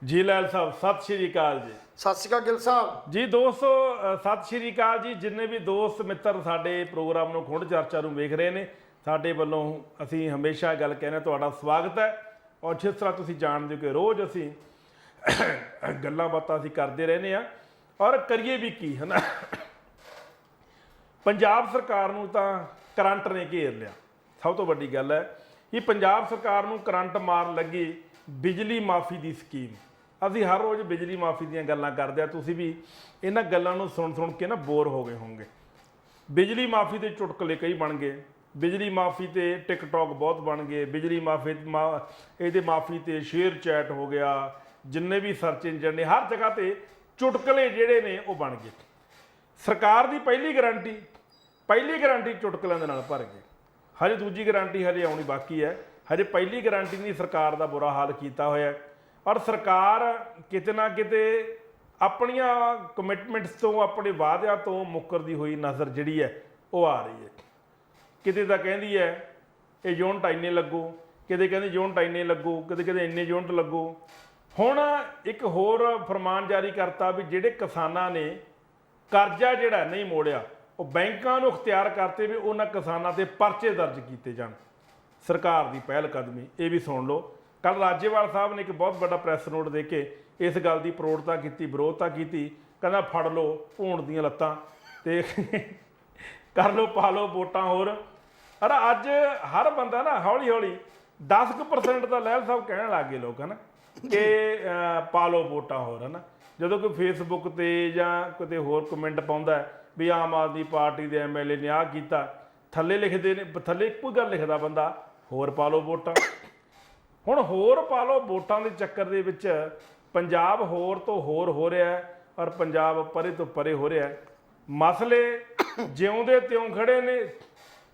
जी लाल साहब सत श्री अकाल जी। सत श्री अकाल गिल साहब जी दोस्तों सत श्री अकाल जी। जिन्ने भी दोस्त मित्र साडे प्रोग्राम ਨੂੰ ਖੁੰਡ ਚਰਚਾ ਨੂੰ ਵੇਖ ਰਹੇ ਨੇ, ਸਾਡੇ ਵੱਲੋਂ ਅਸੀਂ ਹਮੇਸ਼ਾ ਗੱਲ ਕਹਿੰਦੇ ਤੁਹਾਡਾ ਸਵਾਗਤ ਹੈ। ਔਰ ਜਿਸ ਤਰ੍ਹਾਂ ਤੁਸੀਂ ਜਾਣਦੇ ਹੋ ਕਿ ਰੋਜ਼ ਅਸੀਂ ਗੱਲਾਂ ਬਾਤਾਂ ਅਸੀਂ ਕਰਦੇ ਰਹਿੰਦੇ ਆ ਔਰ ਕਰੀਏ ਵੀ ਕੀ ਹੈ ਨਾ। ਪੰਜਾਬ ਸਰਕਾਰ ਨੂੰ ਤਾਂ ਕਰੰਟ ਨੇ ਘੇਰ ਲਿਆ। ਸਭ ਤੋਂ ਵੱਡੀ ਗੱਲ ਹੈ ਕਿ ਪੰਜਾਬ ਸਰਕਾਰ ਨੂੰ ਕਰੰਟ ਮਾਰਨ ਲੱਗੀ ਬਿਜਲੀ ਮਾਫੀ ਦੀ ਸਕੀਮ। ਅਸੀਂ ਹਰ ਰੋਜ਼ ਬਿਜਲੀ ਮਾਫੀ ਦੀਆਂ ਗੱਲਾਂ ਕਰਦੇ ਆ, ਤੁਸੀਂ ਵੀ ਇਹਨਾਂ ਗੱਲਾਂ ਨੂੰ ਸੁਣ ਕੇ ਨਾ ਬੋਰ ਹੋ ਗਏ ਹੋਵੋਗੇ। ਬਿਜਲੀ ਮਾਫੀ ਦੇ ਚੁਟਕਲੇ ਕਈ ਬਣ ਗਏ, ਬਿਜਲੀ ਮਾਫੀ ਤੇ ਟਿਕਟੌਕ ਬਹੁਤ ਬਣ ਗਏ, ਬਿਜਲੀ ਇਹਦੇ ਮਾਫੀ ਤੇ ਸ਼ੇਅਰ ਚੈਟ ਹੋ ਗਿਆ, ਜਿੰਨੇ ਵੀ ਸਰਚ ਇੰਜਨ ਨੇ ਹਰ ਜਗ੍ਹਾ ਤੇ ਚੁਟਕਲੇ ਜਿਹੜੇ ਨੇ ਉਹ ਬਣ ਗਏ। ਸਰਕਾਰ ਦੀ ਪਹਿਲੀ ਗਾਰੰਟੀ ਚੁਟਕਲਿਆਂ ਦੇ ਨਾਲ ਭਰ ਗਈ। ਹਜੇ ਦੂਜੀ ਗਾਰੰਟੀ ਹਜੇ ਆਉਣੀ ਬਾਕੀ ਹੈ। ਹਜੇ ਪਹਿਲੀ ਗਾਰੰਟੀ ਨੇ ਸਰਕਾਰ ਦਾ ਬੁਰਾ ਹਾਲ ਕੀਤਾ ਹੋਇਆ ਔਰ ਸਰਕਾਰ ਕਿਤੇ ਨਾ ਕਿਤੇ ਆਪਣੀਆਂ ਕਮਿਟਮੈਂਟਸ ਤੋਂ, ਆਪਣੇ ਵਾਅਦਿਆਂ ਤੋਂ ਮੁੱਕਰਦੀ ਹੋਈ ਨਜ਼ਰ ਜਿਹੜੀ ਹੈ ਉਹ ਆ ਰਹੀ ਹੈ। ਕਿਤੇ ਤਾਂ ਕਹਿੰਦੀ ਹੈ ਇਹ ਯੂਨਿਟ ਇੰਨੇ ਲੱਗੂ, ਕਿਤੇ ਕਹਿੰਦੀ ਯੂਨਿਟ ਇੰਨੇ ਲੱਗੂ, ਕਿਤੇ ਇੰਨੇ ਯੂਨਿਟ ਲੱਗੂ। ਹੁਣ ਇੱਕ ਹੋਰ ਫਰਮਾਨ ਜਾਰੀ ਕਰਤਾ ਵੀ ਜਿਹੜੇ ਕਿਸਾਨਾਂ ਨੇ ਕਰਜ਼ਾ ਜਿਹੜਾ ਨਹੀਂ ਮੋੜਿਆ, ਉਹ ਬੈਂਕਾਂ ਨੂੰ ਇਖਤਿਆਰ ਕਰਤੇ ਵੀ ਉਹਨਾਂ ਕਿਸਾਨਾਂ 'ਤੇ ਪਰਚੇ ਦਰਜ ਕੀਤੇ ਜਾਣ। ਸਰਕਾਰ ਦੀ ਪਹਿਲ ਕਦਮੀ ਇਹ ਵੀ ਸੁਣ ਲਓ। ਕੱਲ ਰਾਜੇਵਾਲ ਸਾਹਿਬ ਨੇ ਇੱਕ ਬਹੁਤ ਵੱਡਾ ਪ੍ਰੈਸ ਨੋਟ ਦੇ ਕੇ ਇਸ ਗੱਲ ਦੀ ਵਿਰੋਧਤਾ ਕੀਤੀ। ਕਹਿੰਦਾ ਫੜ ਲਓ ਭੂਣ ਦੀਆਂ ਲੱਤਾਂ ਤੇ ਕਰ ਲਓ ਪਾ ਲਓ ਵੋਟਾਂ ਹੋਰ। ਅਰੇ ਅੱਜ ਹਰ ਬੰਦਾ ਨਾ ਹੌਲੀ 10% ਤਾਂ ਲਹਿਲ ਸਾਹਿਬ ਕਹਿਣ ਲੱਗ ਗਏ ਲੋਕ, ਹੈ ਨਾ, ਕਿ ਪਾ ਲਓ ਵੋਟਾਂ ਹੋਰ, ਹੈ ਨਾ। ਜਦੋਂ ਕੋਈ ਫੇਸਬੁੱਕ 'ਤੇ ਜਾਂ ਕਿਤੇ ਹੋਰ ਕਮੈਂਟ ਪਾਉਂਦਾ ਵੀ ਆਮ ਆਦਮੀ ਪਾਰਟੀ ਦੇ MLA ਨੇ ਆਹ ਕੀਤਾ, ਥੱਲੇ ਲਿਖਦੇ ਨੇ, ਥੱਲੇ ਇੱਕੋ ਗੱਲ ਲਿਖਦਾ ਬੰਦਾ, ਹੋਰ ਪਾ ਲਓ ਵੋਟਾਂ। ਹੁਣ ਹੋਰ ਪਾ ਲਓ ਵੋਟਾਂ ਦੇ ਚੱਕਰ ਦੇ ਵਿੱਚ ਪੰਜਾਬ ਹੋਰ ਤੋਂ ਹੋਰ ਹੋ ਰਿਹਾ ਔਰ ਪੰਜਾਬ ਪਰੇ ਤੋਂ ਪਰੇ ਹੋ ਰਿਹਾ। ਮਸਲੇ ਜਿਉਂਦੇ ਤਿਉਂ ਖੜੇ ਨੇ।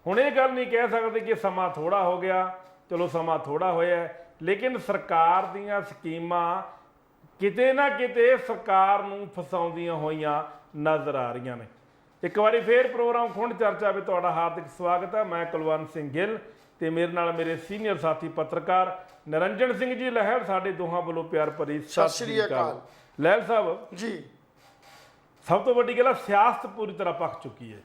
ਹੁਣ ਇਹ ਗੱਲ ਨਹੀਂ ਕਹਿ ਸਕਦੇ ਕਿ ਸਮਾਂ ਥੋੜ੍ਹਾ ਹੋ ਗਿਆ, ਚਲੋ ਸਮਾਂ ਥੋੜ੍ਹਾ ਹੋਇਆ, ਲੇਕਿਨ ਸਰਕਾਰ ਦੀਆਂ ਸਕੀਮਾਂ ਕਿਤੇ ਨਾ ਕਿਤੇ ਸਰਕਾਰ ਨੂੰ ਫਸਾਉਂਦੀਆਂ ਹੋਈਆਂ ਨਜ਼ਰ ਆ ਰਹੀਆਂ ਨੇ। ਇੱਕ ਵਾਰੀ ਫੇਰ ਪ੍ਰੋਗਰਾਮ ਖੁੰਡ ਚਰਚਾ ਵਿੱਚ ਤੁਹਾਡਾ ਹਾਰਦਿਕ ਸਵਾਗਤ ਹੈ। ਮੈਂ ਕੁਲਵੰਤ ਸਿੰਘ ਗਿੱਲ ਤੇ ਮੇਰੇ ਨਾਲ ਮੇਰੇ ਸੀਨੀਅਰ ਸਾਥੀ ਪੱਤਰਕਾਰ ਨਿਰੰਜਨ ਸਿੰਘ ਜੀ ਲਹਿਲ, ਸਾਡੇ ਦੋਹਾਂ ਵੱਲੋਂ ਪਿਆਰ ਭਰੀ ਸਤਿ ਸ਼੍ਰੀ ਅਕਾਲ। ਲਹਿਲ ਸਾਹਿਬ ਜੀ, ਸਭ ਤੋਂ ਵੱਡੀ ਗੱਲ ਹੈ ਸਿਆਸਤ ਪੂਰੀ ਤਰ੍ਹਾਂ ਪੱਕ ਚੁੱਕੀ ਹੈ।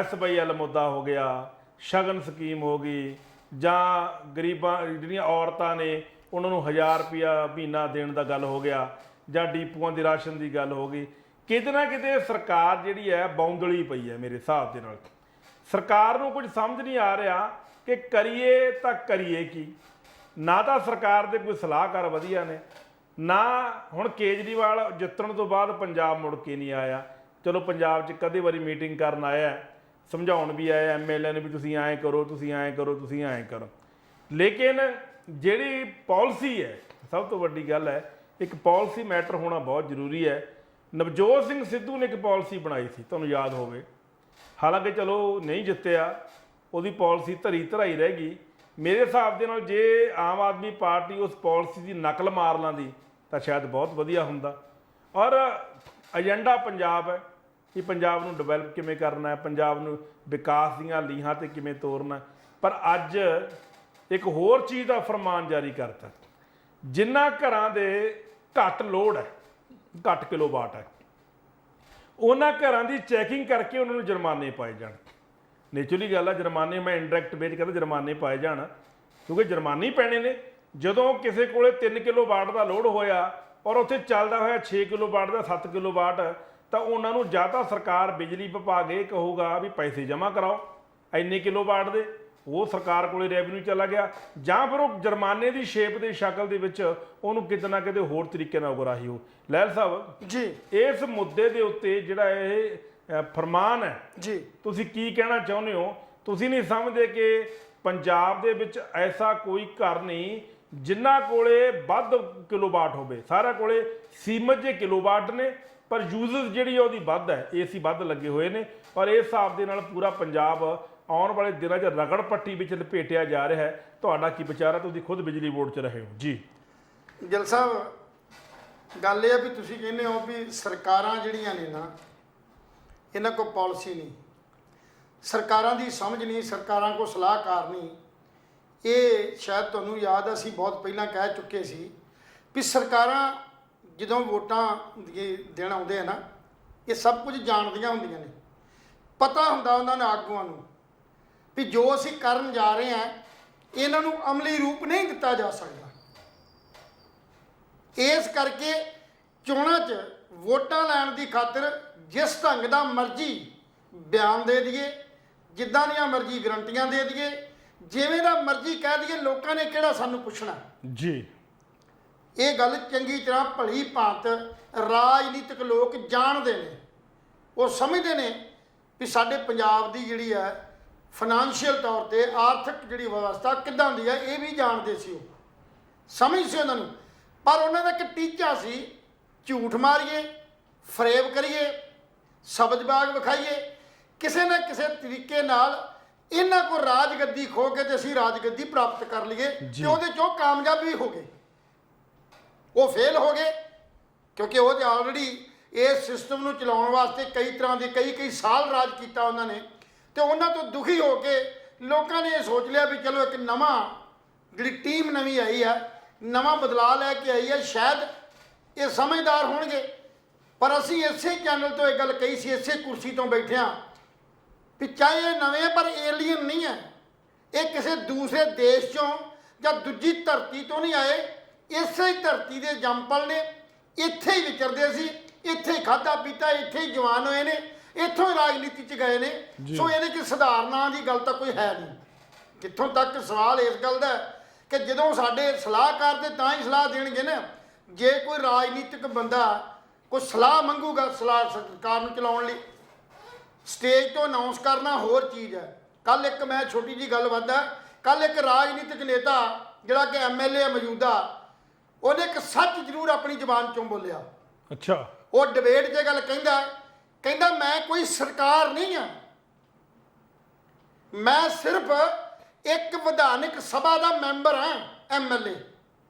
SYL ਮੁੱਦਾ ਹੋ ਗਿਆ, ਸ਼ਗਨ ਸਕੀਮ ਹੋ ਗਈ, ਜਾਂ ਗਰੀਬਾਂ ਜਿਹੜੀਆਂ ਔਰਤਾਂ ਨੇ ਉਹਨਾਂ ਨੂੰ 1000 ਰੁਪਇਆ ਮਹੀਨਾ ਦੇਣ ਦਾ ਗੱਲ ਹੋ ਗਿਆ, ਜਾਂ ਡੀਪੂਆਂ ਦੀ ਰਾਸ਼ਨ ਦੀ ਗੱਲ ਹੋ ਗਈ। ਕਿਤੇ ਨਾ ਕਿਤੇ ਸਰਕਾਰ ਜਿਹੜੀ ਹੈ ਬੌਂਦਲੀ ਪਈ ਹੈ। ਮੇਰੇ ਹਿਸਾਬ ਦੇ ਨਾਲ ਸਰਕਾਰ ਨੂੰ ਕੁਝ ਸਮਝ ਨਹੀਂ ਆ ਰਿਹਾ ਕਿ ਕਰੀਏ ਤਾਂ ਕਰੀਏ ਕੀ। ਨਾ ਤਾਂ ਸਰਕਾਰ ਦੇ ਕੋਈ ਸਲਾਹਕਾਰ ਵਧੀਆ ਨੇ, ਨਾ ਹੁਣ ਕੇਜਰੀਵਾਲ ਜਿੱਤਣ ਤੋਂ ਬਾਅਦ ਪੰਜਾਬ ਮੁੜ ਕੇ ਨਹੀਂ ਆਇਆ। ਚਲੋ ਪੰਜਾਬ 'ਚ ਕਦੇ ਵਾਰੀ ਮੀਟਿੰਗ ਕਰਨ ਆਇਆ, ਸਮਝਾਉਣ ਵੀ ਆਇਆ MLA ਨੇ ਵੀ ਤੁਸੀਂ ਐਂ ਕਰੋ, ਤੁਸੀਂ ਐਂ ਕਰੋ, ਤੁਸੀਂ ਐਂ ਕਰੋ। ਲੇਕਿਨ ਜਿਹੜੀ ਪਾਲਿਸੀ ਹੈ, ਸਭ ਤੋਂ ਵੱਡੀ ਗੱਲ ਹੈ, ਇੱਕ ਪਾਲਿਸੀ ਮੈਟਰ ਹੋਣਾ ਬਹੁਤ ਜ਼ਰੂਰੀ ਹੈ। ਨਵਜੋਤ ਸਿੰਘ ਸਿੱਧੂ ਨੇ ਇੱਕ ਪਾਲਿਸੀ ਬਣਾਈ ਸੀ, ਤੁਹਾਨੂੰ ਯਾਦ ਹੋਵੇ। ਹਾਲਾਂਕਿ ਚਲੋ ਨਹੀਂ ਜਿੱਤਿਆ, ਉਹਦੀ ਪਾਲਿਸੀ ਧਰਾਈ ਰਹਿ ਗਈ। ਮੇਰੇ ਹਿਸਾਬ ਦੇ ਨਾਲ ਜੇ ਆਮ ਆਦਮੀ ਪਾਰਟੀ ਉਸ ਪਾਲਿਸੀ ਦੀ ਨਕਲ ਮਾਰ ਲੈਂਦੀ ਤਾਂ ਸ਼ਾਇਦ ਬਹੁਤ ਵਧੀਆ ਹੁੰਦਾ। ਔਰ ਏਜੰਡਾ ਪੰਜਾਬ ਹੈ ਕਿ ਪੰਜਾਬ ਨੂੰ ਡਿਵੈਲਪ ਕਿਵੇਂ ਕਰਨਾ ਹੈ, ਪੰਜਾਬ ਨੂੰ ਵਿਕਾਸ ਦੀਆਂ ਲੀਹਾਂ 'ਤੇ ਕਿਵੇਂ ਤੋਰਨਾ। ਪਰ ਅੱਜ ਇੱਕ ਹੋਰ ਚੀਜ਼ ਦਾ ਫਰਮਾਨ ਜਾਰੀ ਕਰਤਾ, ਜਿਨ੍ਹਾਂ ਘਰਾਂ ਦੇ ਘੱਟ ਲੋਡ ਹੈ, ਘੱਟ ਕਿਲੋਵਾਟ ਹੈ, ਉਹਨਾਂ ਘਰਾਂ ਦੀ ਚੈਕਿੰਗ ਕਰਕੇ ਉਹਨਾਂ ਨੂੰ ਜੁਰਮਾਨੇ ਪਾਏ ਜਾਣ। ਨੇਚਰਲੀ ਗੱਲ ਹੈ, ਜੁਰਮਾਨੇ ਮੈਂ ਇਨਡਾਇਰੈਕਟ ਵੇਚ ਕਹਿੰਦਾ ਜੁਰਮਾਨੇ ਪਾਏ ਜਾਣ, ਕਿਉਂਕਿ ਜੁਰਮਾਨੇ ਹੀ ਪੈਣੇ ਨੇ। ਜਦੋਂ ਕਿਸੇ ਕੋਲੇ 3 ਕਿਲੋਵਾਟ ਦਾ ਲੋਡ ਹੋਇਆ ਔਰ ਉੱਥੇ ਚੱਲਦਾ ਹੋਇਆ 6 ਕਿਲੋਵਾਟ ਦਾ 7 ਕਿਲੋਵਾਟ, ਤਾਂ ਉਹਨਾਂ ਨੂੰ ਜਾਂ ਤਾਂ ਸਰਕਾਰ ਬਿਜਲੀ ਵਿਭਾਗ ਇਹ ਕਹੂਗਾ ਵੀ ਪੈਸੇ ਜਮ੍ਹਾਂ ਕਰਾਓ ਇੰਨੇ ਕਿਲੋਵਾਟ ਦੇ, ਉਹ ਸਰਕਾਰ ਕੋਲੇ ਰੈਵਨਿਊ ਚਲਾ ਗਿਆ, ਜਾਂ ਫਿਰ ਉਹ ਜੁਰਮਾਨੇ ਦੀ ਸ਼ੇਪ ਦੇ ਸ਼ਕਲ ਦੇ ਵਿੱਚ ਉਹਨੂੰ ਕਿਤੇ ਨਾ ਕਿਤੇ ਹੋਰ ਤਰੀਕੇ ਨਾਲ ਉਗਰਾਹੀ ਹੋ। ਲਹਿਲ ਸਾਹਿਬ ਜੀ, ਇਸ ਮੁੱਦੇ ਦੇ ਉੱਤੇ ਜਿਹੜਾ ਇਹ ਫਰਮਾਨ ਹੈ ਜੀ, ਤੁਸੀਂ ਕੀ ਕਹਿਣਾ ਚਾਹੁੰਦੇ ਹੋ? ਤੁਸੀਂ ਨਹੀਂ ਸਮਝਦੇ ਕਿ ਪੰਜਾਬ ਦੇ ਵਿੱਚ ਐਸਾ ਕੋਈ ਘਰ ਨਹੀਂ ਜਿਨ੍ਹਾਂ ਕੋਲੇ ਵੱਧ ਕਿਲੋਵਾਟ ਹੋਵੇ? ਸਾਰਿਆਂ ਕੋਲੇ ਸੀਮਤ ਜੇ ਕਿਲੋਵਾਟ ਨੇ, ਪਰ ਯੂਜ਼ਰਸ ਜਿਹੜੀ ਉਹਦੀ ਵੱਧ ਹੈ, AC ਵੱਧ ਲੱਗੇ ਹੋਏ ਨੇ। ਔਰ ਇਸ ਹਿਸਾਬ ਦੇ ਨਾਲ ਪੂਰਾ ਪੰਜਾਬ ਆਉਣ ਵਾਲੇ ਦਿਨਾਂ 'ਚ ਰਗੜ ਪੱਟੀ ਵਿੱਚ ਲਪੇਟਿਆ ਜਾ ਰਿਹਾ ਹੈ। ਤੁਹਾਡਾ ਕੀ ਵਿਚਾਰ ਹੈ? ਤੁਸੀਂ ਖੁਦ ਬਿਜਲੀ ਬੋਰਡ 'ਚ ਰਹੇ ਹੋ ਜੀ। ਗਿੱਲ ਸਾਹਿਬ, ਗੱਲ ਇਹ ਆ ਵੀ ਤੁਸੀਂ ਕਹਿੰਦੇ ਹੋ ਵੀ ਸਰਕਾਰਾਂ ਜਿਹੜੀਆਂ ਨੇ ਨਾ, ਇਹਨਾਂ ਕੋਲ ਪਾਲਿਸੀ ਨਹੀਂ, ਸਰਕਾਰਾਂ ਦੀ ਸਮਝ ਨਹੀਂ, ਸਰਕਾਰਾਂ ਕੋਲ ਸਲਾਹਕਾਰ ਨਹੀਂ। ਇਹ ਸ਼ਾਇਦ ਤੁਹਾਨੂੰ ਯਾਦ, ਅਸੀਂ ਬਹੁਤ ਪਹਿਲਾਂ ਕਹਿ ਚੁੱਕੇ ਸੀ ਵੀ ਸਰਕਾਰਾਂ ਜਦੋਂ ਵੋਟਾਂ ਦੇ ਦਿਨ ਆਉਂਦੇ ਆ ਨਾ, ਇਹ ਸਭ ਕੁਝ ਜਾਣਦੀਆਂ ਹੁੰਦੀਆਂ ਨੇ, ਪਤਾ ਹੁੰਦਾ ਉਹਨਾਂ ਨੂੰ ਆਗੂਆਂ ਨੂੰ ਵੀ ਜੋ ਅਸੀਂ ਕਰਨ ਜਾ ਰਹੇ ਹਾਂ ਇਹਨਾਂ ਨੂੰ ਅਮਲੀ ਰੂਪ ਨਹੀਂ ਦਿੱਤਾ ਜਾ ਸਕਦਾ। ਇਸ ਕਰਕੇ ਚੋਣਾਂ 'ਚ ਵੋਟਾਂ ਲੈਣ ਦੀ ਖਾਤਰ ਜਿਸ ਢੰਗ ਦਾ ਮਰਜ਼ੀ ਬਿਆਨ ਦੇ ਦਈਏ, ਜਿੱਦਾਂ ਦੀਆਂ ਮਰਜ਼ੀ ਗਰੰਟੀਆਂ ਦੇ ਦਈਏ, ਜਿਵੇਂ ਦਾ ਮਰਜ਼ੀ ਕਹਿ ਦਈਏ, ਲੋਕਾਂ ਨੇ ਕਿਹੜਾ ਸਾਨੂੰ ਪੁੱਛਣਾ ਜੀ। ਇਹ ਗੱਲ ਚੰਗੀ ਤਰ੍ਹਾਂ ਭਲੀ ਭਾਂਤ ਰਾਜਨੀਤਿਕ ਲੋਕ ਜਾਣਦੇ ਨੇ। ਉਹ ਸਮਝਦੇ ਨੇ ਵੀ ਸਾਡੇ ਪੰਜਾਬ ਦੀ ਜਿਹੜੀ ਹੈ ਫਾਈਨੈਂਸ਼ੀਅਲ ਤੌਰ ਤੇ ਆਰਥਿਕ ਜਿਹੜੀ ਵਿਵਸਥਾ ਕਿੱਦਾਂ ਦੀ ਹੈ, ਇਹ ਵੀ ਜਾਣਦੇ ਸੀ, ਉਹ ਸਮਝ ਸੀ ਉਹਨਾਂ ਨੂੰ। ਪਰ ਉਹਨਾਂ ਦਾ ਇੱਕ ਟੀਚਾ ਸੀ, ਝੂਠ ਮਾਰੀਏ, ਫਰੇਬ ਕਰੀਏ, ਸਬਜ਼ਬਾਗ ਵਿਖਾਈਏ, ਕਿਸੇ ਨਾ ਕਿਸੇ ਤਰੀਕੇ ਨਾਲ ਇਹਨਾਂ ਕੋਲ ਰਾਜਗੱਦੀ ਖੋ ਕੇ ਤੇ ਅਸੀਂ ਰਾਜਗੱਦੀ ਪ੍ਰਾਪਤ ਕਰ ਲਈਏ ਤੇ ਉਹਦੇ 'ਚੋਂ ਕਾਮਯਾਬ ਵੀ ਹੋ ਗਏ। ਉਹ ਫੇਲ ਹੋ ਗਏ ਕਿਉਂਕਿ ਉਹ ਤੇ ਆਲਰੇਡੀ ਇਸ ਸਿਸਟਮ ਨੂੰ ਚਲਾਉਣ ਵਾਸਤੇ ਕਈ ਤਰ੍ਹਾਂ ਦੇ ਕਈ ਸਾਲ ਰਾਜ ਕੀਤਾ ਉਹਨਾਂ ਨੇ, ਤੇ ਉਹਨਾਂ ਤੋਂ ਦੁਖੀ ਹੋ ਕੇ ਲੋਕਾਂ ਨੇ ਇਹ ਸੋਚ ਲਿਆ ਵੀ ਚਲੋ ਇੱਕ ਨਵਾਂ ਜਿਹੜੀ ਟੀਮ ਨਵੀਂ ਆਈ ਹੈ, ਨਵਾਂ ਬਦਲਾਅ ਲੈ ਕੇ ਆਈ ਹੈ, ਸ਼ਾਇਦ ਇਹ ਸਮਝਦਾਰ ਹੋਣਗੇ। ਪਰ ਅਸੀਂ ਇਸੇ ਚੈਨਲ ਤੋਂ ਇਹ ਗੱਲ ਕਹੀ ਸੀ, ਇਸੇ ਕੁਰਸੀ ਤੋਂ ਬੈਠੇ ਹਾਂ ਵੀ ਚਾਹੇ ਇਹ ਨਵੇਂ ਪਰ ਏਲੀਅਨ ਨਹੀਂ ਹੈ, ਇਹ ਕਿਸੇ ਦੂਸਰੇ ਦੇਸ਼ ਚੋਂ ਜਾਂ ਦੂਜੀ ਧਰਤੀ ਤੋਂ ਨਹੀਂ ਆਏ, ਇਸੇ ਹੀ ਧਰਤੀ ਦੇ ਜੰਮਪਲ ਨੇ, ਇੱਥੇ ਹੀ ਵਿਚਰਦੇ ਸੀ, ਇੱਥੇ ਹੀ ਖਾਧਾ ਪੀਤਾ, ਇੱਥੇ ਹੀ ਜਵਾਨ ਹੋਏ ਨੇ, ਇੱਥੋਂ ਹੀ ਰਾਜਨੀਤੀ 'ਚ ਗਏ ਨੇ। ਸੋ ਇਹਦੇ 'ਚ ਸੁਧਾਰਨਾ ਦੀ ਗੱਲ ਤਾਂ ਕੋਈ ਹੈ ਨਹੀਂ। ਕਿੱਥੋਂ ਤੱਕ ਸਵਾਲ ਇਸ ਗੱਲ ਦਾ ਕਿ ਜਦੋਂ ਸਾਡੇ ਸਲਾਹਕਾਰ ਤੇ ਤਾਂ ਹੀ ਸਲਾਹ ਦੇਣਗੇ ਨਾ, ਜੇ ਕੋਈ ਰਾਜਨੀਤਿਕ ਬੰਦਾ ਕੋਈ ਸਲਾਹ ਮੰਗੂਗਾ ਸਰਕਾਰ ਨੂੰ ਚਲਾਉਣ ਲਈ, ਸਟੇਜ ਤੋਂ ਅਨਾਉਂਸ ਕਰਨਾ ਹੋਰ ਚੀਜ਼ ਹੈ। ਕੱਲ ਇੱਕ ਮੈਂ ਛੋਟੀ ਜੀ ਗੱਲ ਵਧਦਾ, ਕੱਲ ਇੱਕ ਰਾਜਨੀਤਿਕ ਨੇਤਾ ਜਿਹੜਾ ਕਿ MLA ਮੌਜੂਦਾ, ਉਹਨੇ ਇੱਕ ਸੱਚ ਜ਼ਰੂਰ ਆਪਣੀ ਜ਼ੁਬਾਨ ਚੋਂ ਬੋਲਿਆ। ਅੱਛਾ। ਉਹ ਡਿਬੇਟ 'ਚ ਗੱਲ ਕਹਿੰਦਾ ਮੈਂ ਕੋਈ ਸਰਕਾਰ ਨਹੀਂ ਹਾਂ, ਮੈਂ ਸਿਰਫ ਇੱਕ ਵਿਧਾਨਕ ਸਭਾ ਦਾ ਮੈਂਬਰ ਹਾਂ, MLA।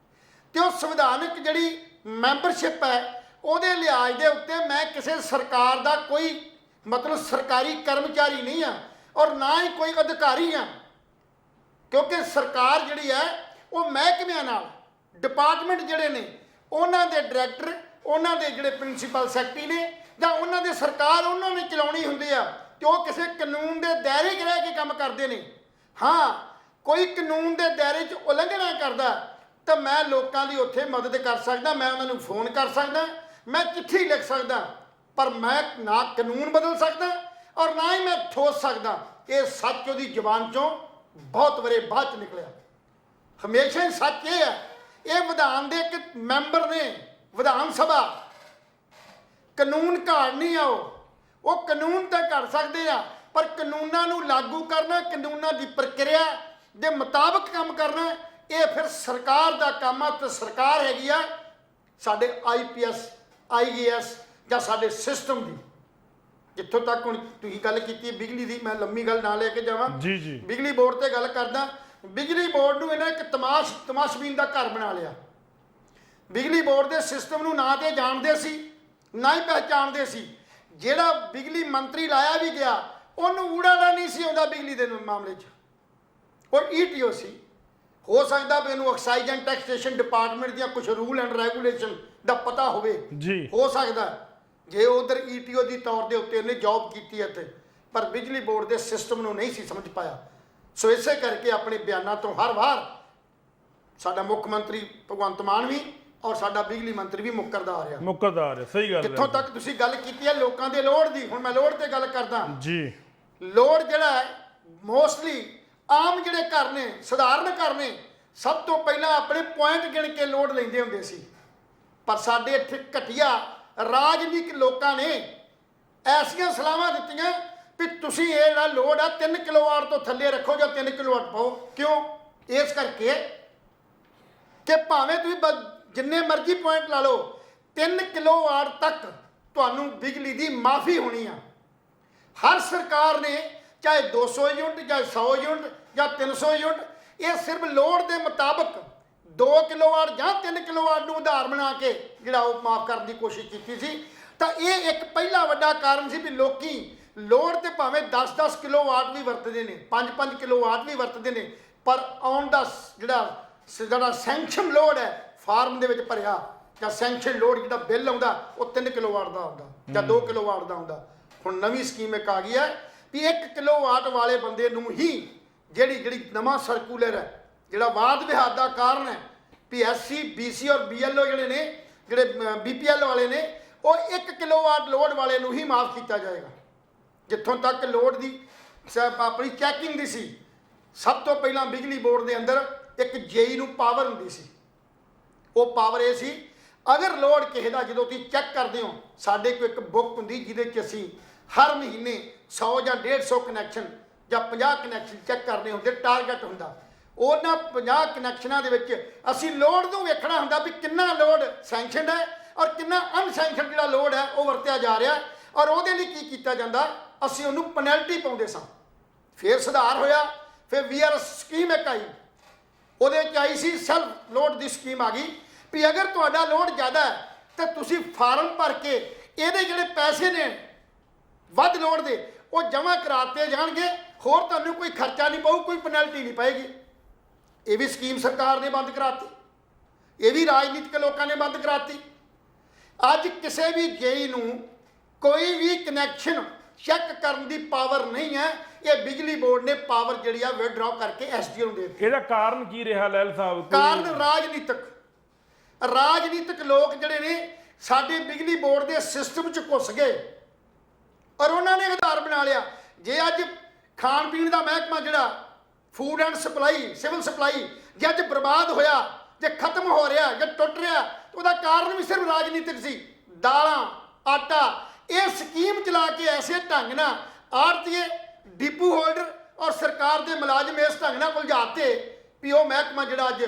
ਤੇ ਉਹ ਸੰਵਿਧਾਨਕ ਜਿਹੜੀ ਮੈਂਬਰਸ਼ਿਪ ਹੈ ਉਹਦੇ ਲਿਹਾਜ਼ ਦੇ ਉੱਤੇ ਮੈਂ ਕਿਸੇ ਸਰਕਾਰ ਦਾ ਕੋਈ ਮਤਲਬ ਸਰਕਾਰੀ ਕਰਮਚਾਰੀ ਨਹੀਂ ਹਾਂ ਔਰ ਨਾ ਹੀ ਕੋਈ ਅਧਿਕਾਰੀ ਹਾਂ, ਕਿਉਂਕਿ ਸਰਕਾਰ ਜਿਹੜੀ ਹੈ ਉਹ ਮਹਿਕਮਿਆਂ ਨਾਲ, ਡਿਪਾਰਟਮੈਂਟ ਜਿਹੜੇ ਨੇ ਉਹਨਾਂ ਦੇ ਡਾਇਰੈਕਟਰ, ਉਹਨਾਂ ਦੇ ਜਿਹੜੇ ਪ੍ਰਿੰਸੀਪਲ ਸੈਕਟਰੀ ਨੇ ਜਾਂ ਉਹਨਾਂ ਦੇ ਸਰਕਾਰ ਉਹਨਾਂ ਨੇ ਚਲਾਉਣੀ ਹੁੰਦੀ ਆ, ਤੇ ਉਹ ਕਿਸੇ ਕਾਨੂੰਨ ਦੇ ਦਾਇਰੇ 'ਚ ਰਹਿ ਕੇ ਕੰਮ ਕਰਦੇ ਨੇ। ਹਾਂ, ਕੋਈ ਕਾਨੂੰਨ ਦੇ ਦਾਇਰੇ 'ਚ ਉਲੰਘਣਾ ਕਰਦਾ ਤਾਂ ਮੈਂ ਲੋਕਾਂ ਦੀ ਉੱਥੇ ਮਦਦ ਕਰ ਸਕਦਾ, ਮੈਂ ਉਹਨਾਂ ਨੂੰ ਫੋਨ ਕਰ ਸਕਦਾ, ਮੈਂ ਚਿੱਠੀ ਲਿਖ ਸਕਦਾ, ਪਰ ਮੈਂ ਨਾ ਕਾਨੂੰਨ ਬਦਲ ਸਕਦਾ ਔਰ ਨਾ ਹੀ ਮੈਂ ਠੋਸ ਸਕਦਾ। ਇਹ ਸੱਚ ਉਹਦੀ ਜ਼ੁਬਾਨ 'ਚੋਂ ਬਹੁਤ ਵਰੇ ਬਾਅਦ 'ਚ ਨਿਕਲਿਆ। ਹਮੇਸ਼ਾ ਹੀ ਸੱਚ ਇਹ ਹੈ, ਇਹ ਵਿਧਾਨ ਦੇ ਇੱਕ ਮੈਂਬਰ ਨੇ, ਵਿਧਾਨ ਸਭਾ ਕਾਨੂੰਨ ਘਾੜ ਨਹੀਂ ਆ, ਉਹ ਕਾਨੂੰਨ ਤਾਂ ਘੜ ਸਕਦੇ ਆ, ਪਰ ਕਾਨੂੰਨਾਂ ਨੂੰ ਲਾਗੂ ਕਰਨਾ, ਕਾਨੂੰਨਾਂ ਦੀ ਪ੍ਰਕਿਰਿਆ ਦੇ ਮੁਤਾਬਕ ਕੰਮ ਕਰਨਾ, ਇਹ ਫਿਰ ਸਰਕਾਰ ਦਾ ਕੰਮ ਆ। ਤੇ ਸਰਕਾਰ ਹੈਗੀ ਆ ਸਾਡੇ IPS IAS ਜਾਂ ਸਾਡੇ ਸਿਸਟਮ ਦੀ। ਜਿੱਥੋਂ ਤੱਕ ਹੁਣ ਤੁਸੀਂ ਗੱਲ ਕੀਤੀ ਬਿਜਲੀ ਦੀ, ਮੈਂ ਲੰਮੀ ਗੱਲ ਨਾ ਲੈ ਕੇ ਜਾਵਾਂ, ਜੀ। ਬਿਜਲੀ ਬੋਰਡ ਤੇ ਗੱਲ ਕਰਦਾ। ਬਿਜਲੀ ਬੋਰਡ ਨੂੰ ਇਹਨਾਂ ਇੱਕ ਤਮਾਸ਼ਬੀਨ ਦਾ ਘਰ ਬਣਾ ਲਿਆ। ਬਿਜਲੀ ਬੋਰਡ ਦੇ ਸਿਸਟਮ ਨੂੰ ਨਾ ਤੇ ਜਾਣਦੇ ਸੀ, ਨਾ ਹੀ ਪਹਿਚਾਣਦੇ ਸੀ। ਜਿਹੜਾ ਬਿਜਲੀ ਮੰਤਰੀ ਲਾਇਆ ਵੀ ਗਿਆ, ਉਹਨੂੰ ਊੜਾੜਾ ਨਹੀਂ ਸੀ ਆਉਂਦਾ ਬਿਜਲੀ ਦੇ ਮਾਮਲੇ 'ਚ, ਔਰ ETO ਸੀ। ਹੋ ਸਕਦਾ ਵੀ ਇਹਨੂੰ ਐਕਸਾਈਜ਼ ਐਂਡ ਟੈਕਸੇਸ਼ਨ ਡਿਪਾਰਟਮੈਂਟ ਦੀਆਂ ਕੁਝ ਰੂਲ ਐਂਡ ਰੈਗੂਲੇਸ਼ਨ ਦਾ ਪਤਾ ਹੋਵੇ ਜੀ, ਹੋ ਸਕਦਾ ਜੇ ਉਧਰ ETO ਦੀ ਤੌਰ ਦੇ ਉੱਤੇ ਇਹਨੇ ਜੌਬ ਕੀਤੀ ਹੈ ਤੇ, ਪਰ ਬਿਜਲੀ ਬੋਰਡ ਦੇ ਸਿਸਟਮ ਨੂੰ ਨਹੀਂ ਸੀ ਸਮਝ ਪਾਇਆ। ਸੋ ਇਸੇ ਕਰਕੇ ਆਪਣੇ ਬਿਆਨਾਂ ਤੋਂ ਹਰ ਵਾਰ ਸਾਡਾ ਮੁੱਖ ਮੰਤਰੀ ਭਗਵੰਤ ਮਾਨ ਵੀ ਔਰ ਸਾਡਾ ਬਿਜਲੀ ਮੰਤਰੀ ਵੀ ਮੁੱਕਰਦਾ ਆ ਰਿਹਾ। ਸਹੀ ਗੱਲ। ਜਿੱਥੋਂ ਤੱਕ ਤੁਸੀਂ ਗੱਲ ਕੀਤੀ ਹੈ ਲੋਕਾਂ ਦੇ ਲੋੜ ਦੀ, ਹੁਣ ਮੈਂ ਲੋੜ ਤੇ ਗੱਲ ਕਰਦਾ ਜੀ। ਲੋੜ ਜਿਹੜਾ ਹੈ ਮੋਸਟਲੀ ਆਮ ਜਿਹੜੇ ਘਰ ਨੇ, ਸਧਾਰਨ ਘਰ ਨੇ, ਸਭ ਤੋਂ ਪਹਿਲਾਂ ਆਪਣੇ ਪੁਆਇੰਟ ਗਿਣ ਕੇ ਲੋੜ ਲੈਂਦੇ ਹੁੰਦੇ ਸੀ। ਪਰ ਸਾਡੇ ਇੱਥੇ ਘਟੀਆ ਰਾਜਨੀਤਿਕ ਲੋਕਾਂ ਨੇ ਐਸੀਆਂ ਸਲਾਹਾਂ ਦਿੱਤੀਆਂ ਵੀ ਤੁਸੀਂ ਇਹ ਜਿਹੜਾ ਲੋਡ ਆ 3 ਕਿਲੋਵਾਟ ਤੋਂ ਥੱਲੇ ਰੱਖੋ ਜਾਂ 3 ਕਿਲੋਵਾਟ ਪਾਓ। ਕਿਉਂ? ਇਸ ਕਰਕੇ ਕਿ ਭਾਵੇਂ ਤੁਸੀਂ ਜਿੰਨੇ ਮਰਜ਼ੀ ਪੁਆਇੰਟ ਲਾ ਲਓ, 3 ਕਿਲੋਵਾਟ ਤੱਕ ਤੁਹਾਨੂੰ ਬਿਜਲੀ ਦੀ ਮਾਫੀ ਹੋਣੀ ਆ। ਹਰ ਸਰਕਾਰ ਨੇ ਚਾਹੇ 200 ਯੂਨਿਟ ਜਾਂ 100 ਯੂਨਿਟ ਜਾਂ 300 ਯੂਨਿਟ, ਇਹ ਸਿਰਫ ਲੋੜ ਦੇ ਮੁਤਾਬਕ 2 ਕਿਲੋਵਾਟ ਜਾਂ 3 ਕਿਲੋਵਾਟ ਨੂੰ ਉਧਾਰ ਬਣਾ ਕੇ ਜਿਹੜਾ ਉਹ ਮਾਫ ਕਰਨ ਦੀ ਕੋਸ਼ਿਸ਼ ਕੀਤੀ ਸੀ। ਤਾਂ ਇਹ ਇੱਕ ਪਹਿਲਾ ਵੱਡਾ ਕਾਰਨ ਸੀ ਵੀ ਲੋਕੀ ਲੋੜ ਤੇ ਭਾਵੇਂ 10-10 ਕਿਲੋਵਾਟ ਵੀ ਵਰਤਦੇ ਨੇ, 5-5 ਕਿਲੋਵਾਟ ਵੀ ਵਰਤਦੇ ਨੇ, ਪਰ ਆਨ ਦਾ ਜਿਹੜਾ ਸੈਂਕਸ਼ਨ ਲੋਡ ਹੈ ਫਾਰਮ ਦੇ ਵਿੱਚ ਭਰਿਆ ਜਾਂ ਸੈਂਕਸ਼ਨ ਲੋਡ ਜਿਹੜਾ ਬਿੱਲ ਆਉਂਦਾ ਉਹ 3 ਕਿਲੋਵਾਟ ਦਾ ਆਉਂਦਾ ਜਾਂ 2 ਕਿਲੋਵਾਟ ਦਾ ਆਉਂਦਾ। ਹੁਣ ਨਵੀਂ ਸਕੀਮ ਇੱਕ ਆ ਗਈ ਹੈ ਵੀ 1 ਕਿਲੋਵਾਟ ਵਾਲੇ ਬੰਦੇ ਨੂੰ ਹੀ ਜਿਹੜੀ ਨਵਾਂ ਸਰਕੂਲਰ ਹੈ, ਜਿਹੜਾ ਵਾਦ ਵਿਵਾਦ ਦਾ ਕਾਰਨ ਹੈ ਵੀ ਐਸਸੀ BC ਔਰ BLO ਜਿਹੜੇ ਨੇ, ਜਿਹੜੇ BPL ਵਾਲੇ ਨੇ, ਉਹ 1 ਕਿਲੋਵਾਟ ਲੋਡ ਵਾਲੇ ਨੂੰ ਹੀ ਮਾਫ ਕੀਤਾ ਜਾਏਗਾ। ਜਿੱਥੋਂ ਤੱਕ ਲੋਡ ਦੀ ਆਪਣੀ ਚੈਕਿੰਗ ਦੀ ਸੀ, ਸਭ ਤੋਂ ਪਹਿਲਾਂ ਬਿਜਲੀ ਬੋਰਡ ਦੇ ਅੰਦਰ ਇੱਕ JE ਨੂੰ ਪਾਵਰ ਹੁੰਦੀ ਸੀ। ਉਹ ਪਾਵਰ ਇਹ ਸੀ, ਅਗਰ ਲੋਡ ਕਿਸੇ ਦਾ ਜਦੋਂ ਤੁਸੀਂ ਚੈੱਕ ਕਰਦੇ ਹੋ, ਸਾਡੇ ਕੋਲ ਇੱਕ ਬੁੱਕ ਹੁੰਦੀ ਜਿਹਦੇ 'ਚ ਅਸੀਂ ਹਰ ਮਹੀਨੇ 100 ਜਾਂ 150 ਕਨੈਕਸ਼ਨ ਜਾਂ 50 ਕਨੈਕਸ਼ਨ ਚੈੱਕ ਕਰਨੇ ਹੁੰਦੇ, ਟਾਰਗੇਟ ਹੁੰਦਾ। ਉਹਨਾਂ 50 ਕਨੈਕਸ਼ਨਾਂ ਦੇ ਵਿੱਚ ਅਸੀਂ ਲੋਡ ਨੂੰ ਵੇਖਣਾ ਹੁੰਦਾ ਵੀ ਕਿੰਨਾ ਲੋਡ ਸੈਂਕਸ਼ਨਡ ਹੈ ਔਰ ਕਿੰਨਾ ਅਨਸੈਂਕਸ਼ਨਡ ਜਿਹੜਾ ਲੋਡ ਹੈ ਉਹ ਵਰਤਿਆ ਜਾ ਰਿਹਾ। ਔਰ ਉਹਦੇ ਲਈ ਕੀ ਕੀਤਾ ਜਾਂਦਾ, ਅਸੀਂ ਉਹਨੂੰ ਪੈਨਲਟੀ ਪਾਉਂਦੇ ਸਾਂ। ਫਿਰ ਸੁਧਾਰ ਹੋਇਆ, ਫਿਰ VRS ਸਕੀਮ ਇੱਕ ਆਈ, ਉਹਦੇ 'ਚ ਆਈ ਸੀ ਸੈਲਫ ਲੋਡ ਦੀ ਸਕੀਮ ਆ ਗਈ ਵੀ ਅਗਰ ਤੁਹਾਡਾ ਲੋਡ ਜ਼ਿਆਦਾ ਹੈ ਤਾਂ ਤੁਸੀਂ ਫਾਰਮ ਭਰ ਕੇ ਇਹਦੇ ਜਿਹੜੇ ਪੈਸੇ ਨੇ ਵੱਧ ਲੋਡ ਦੇ ਉਹ ਜਮ੍ਹਾਂ ਕਰਾਤੇ ਜਾਣਗੇ, ਹੋਰ ਤੁਹਾਨੂੰ ਕੋਈ ਖਰਚਾ ਨਹੀਂ ਪਊ, ਕੋਈ ਪੈਨਲਟੀ ਨਹੀਂ ਪਏਗੀ। ਇਹ ਵੀ ਸਕੀਮ ਸਰਕਾਰ ਨੇ ਬੰਦ ਕਰਾਤੀ, ਇਹ ਵੀ ਰਾਜਨੀਤਿਕ ਲੋਕਾਂ ਨੇ ਬੰਦ ਕਰਾਤੀ। ਅੱਜ ਕਿਸੇ ਵੀ JE ਨੂੰ ਕੋਈ ਵੀ ਕਨੈਕਸ਼ਨ ਚੈੱਕ ਕਰਨ ਦੀ ਪਾਵਰ ਨਹੀਂ ਹੈ। ਇਹ ਬਿਜਲੀ ਬੋਰਡ ਨੇ ਪਾਵਰ ਜਿਹੜੀ ਆ ਵਿਡਰਾਅ ਕਰਕੇ SDO ਨੂੰ ਦੇ ਦਿੱਤੀ। ਇਹਦਾ ਕਾਰਨ ਕੀ ਰਿਹਾ ਲੈਲ ਸਾਹਿਬ? ਕਾਰਨ ਰਾਜਨੀਤਿਕ ਲੋਕ ਜਿਹੜੇ ਨੇ ਸਾਡੇ ਬਿਜਲੀ ਬੋਰਡ ਦੇ ਸਿਸਟਮ 'ਚ ਘੁਸ ਗਏ ਔਰ ਉਹਨਾਂ ਨੇ ਆਧਾਰ ਬਣਾ ਲਿਆ। ਜੇ ਅੱਜ ਖਾਣ ਪੀਣ ਦਾ ਮਹਿਕਮਾ ਜਿਹੜਾ food and supply, civil supply, ਜੇ ਅੱਜ ਬਰਬਾਦ ਹੋਇਆ, ਜੇ ਖਤਮ ਹੋ ਰਿਹਾ, ਜੇ ਟੁੱਟ ਰਿਹਾ, ਉਹਦਾ ਕਾਰਨ ਵੀ ਸਿਰਫ ਰਾਜਨੀਤਿਕ ਸੀ। ਦਾਲਾਂ, ਆਟਾ, ਇਹ ਸਕੀਮ ਚਲਾ ਕੇ ਐਸੇ ਢੰਗ ਨਾਲ ਆੜਤੀਏ, ਡਿਪੂ ਹੋਲਡਰ ਔਰ ਸਰਕਾਰ ਦੇ ਮੁਲਾਜ਼ਮ ਇਸ ਢੰਗ ਨਾਲ ਉਲਝਾਤੇ ਵੀ ਉਹ ਮਹਿਕਮਾ ਜਿਹੜਾ ਅੱਜ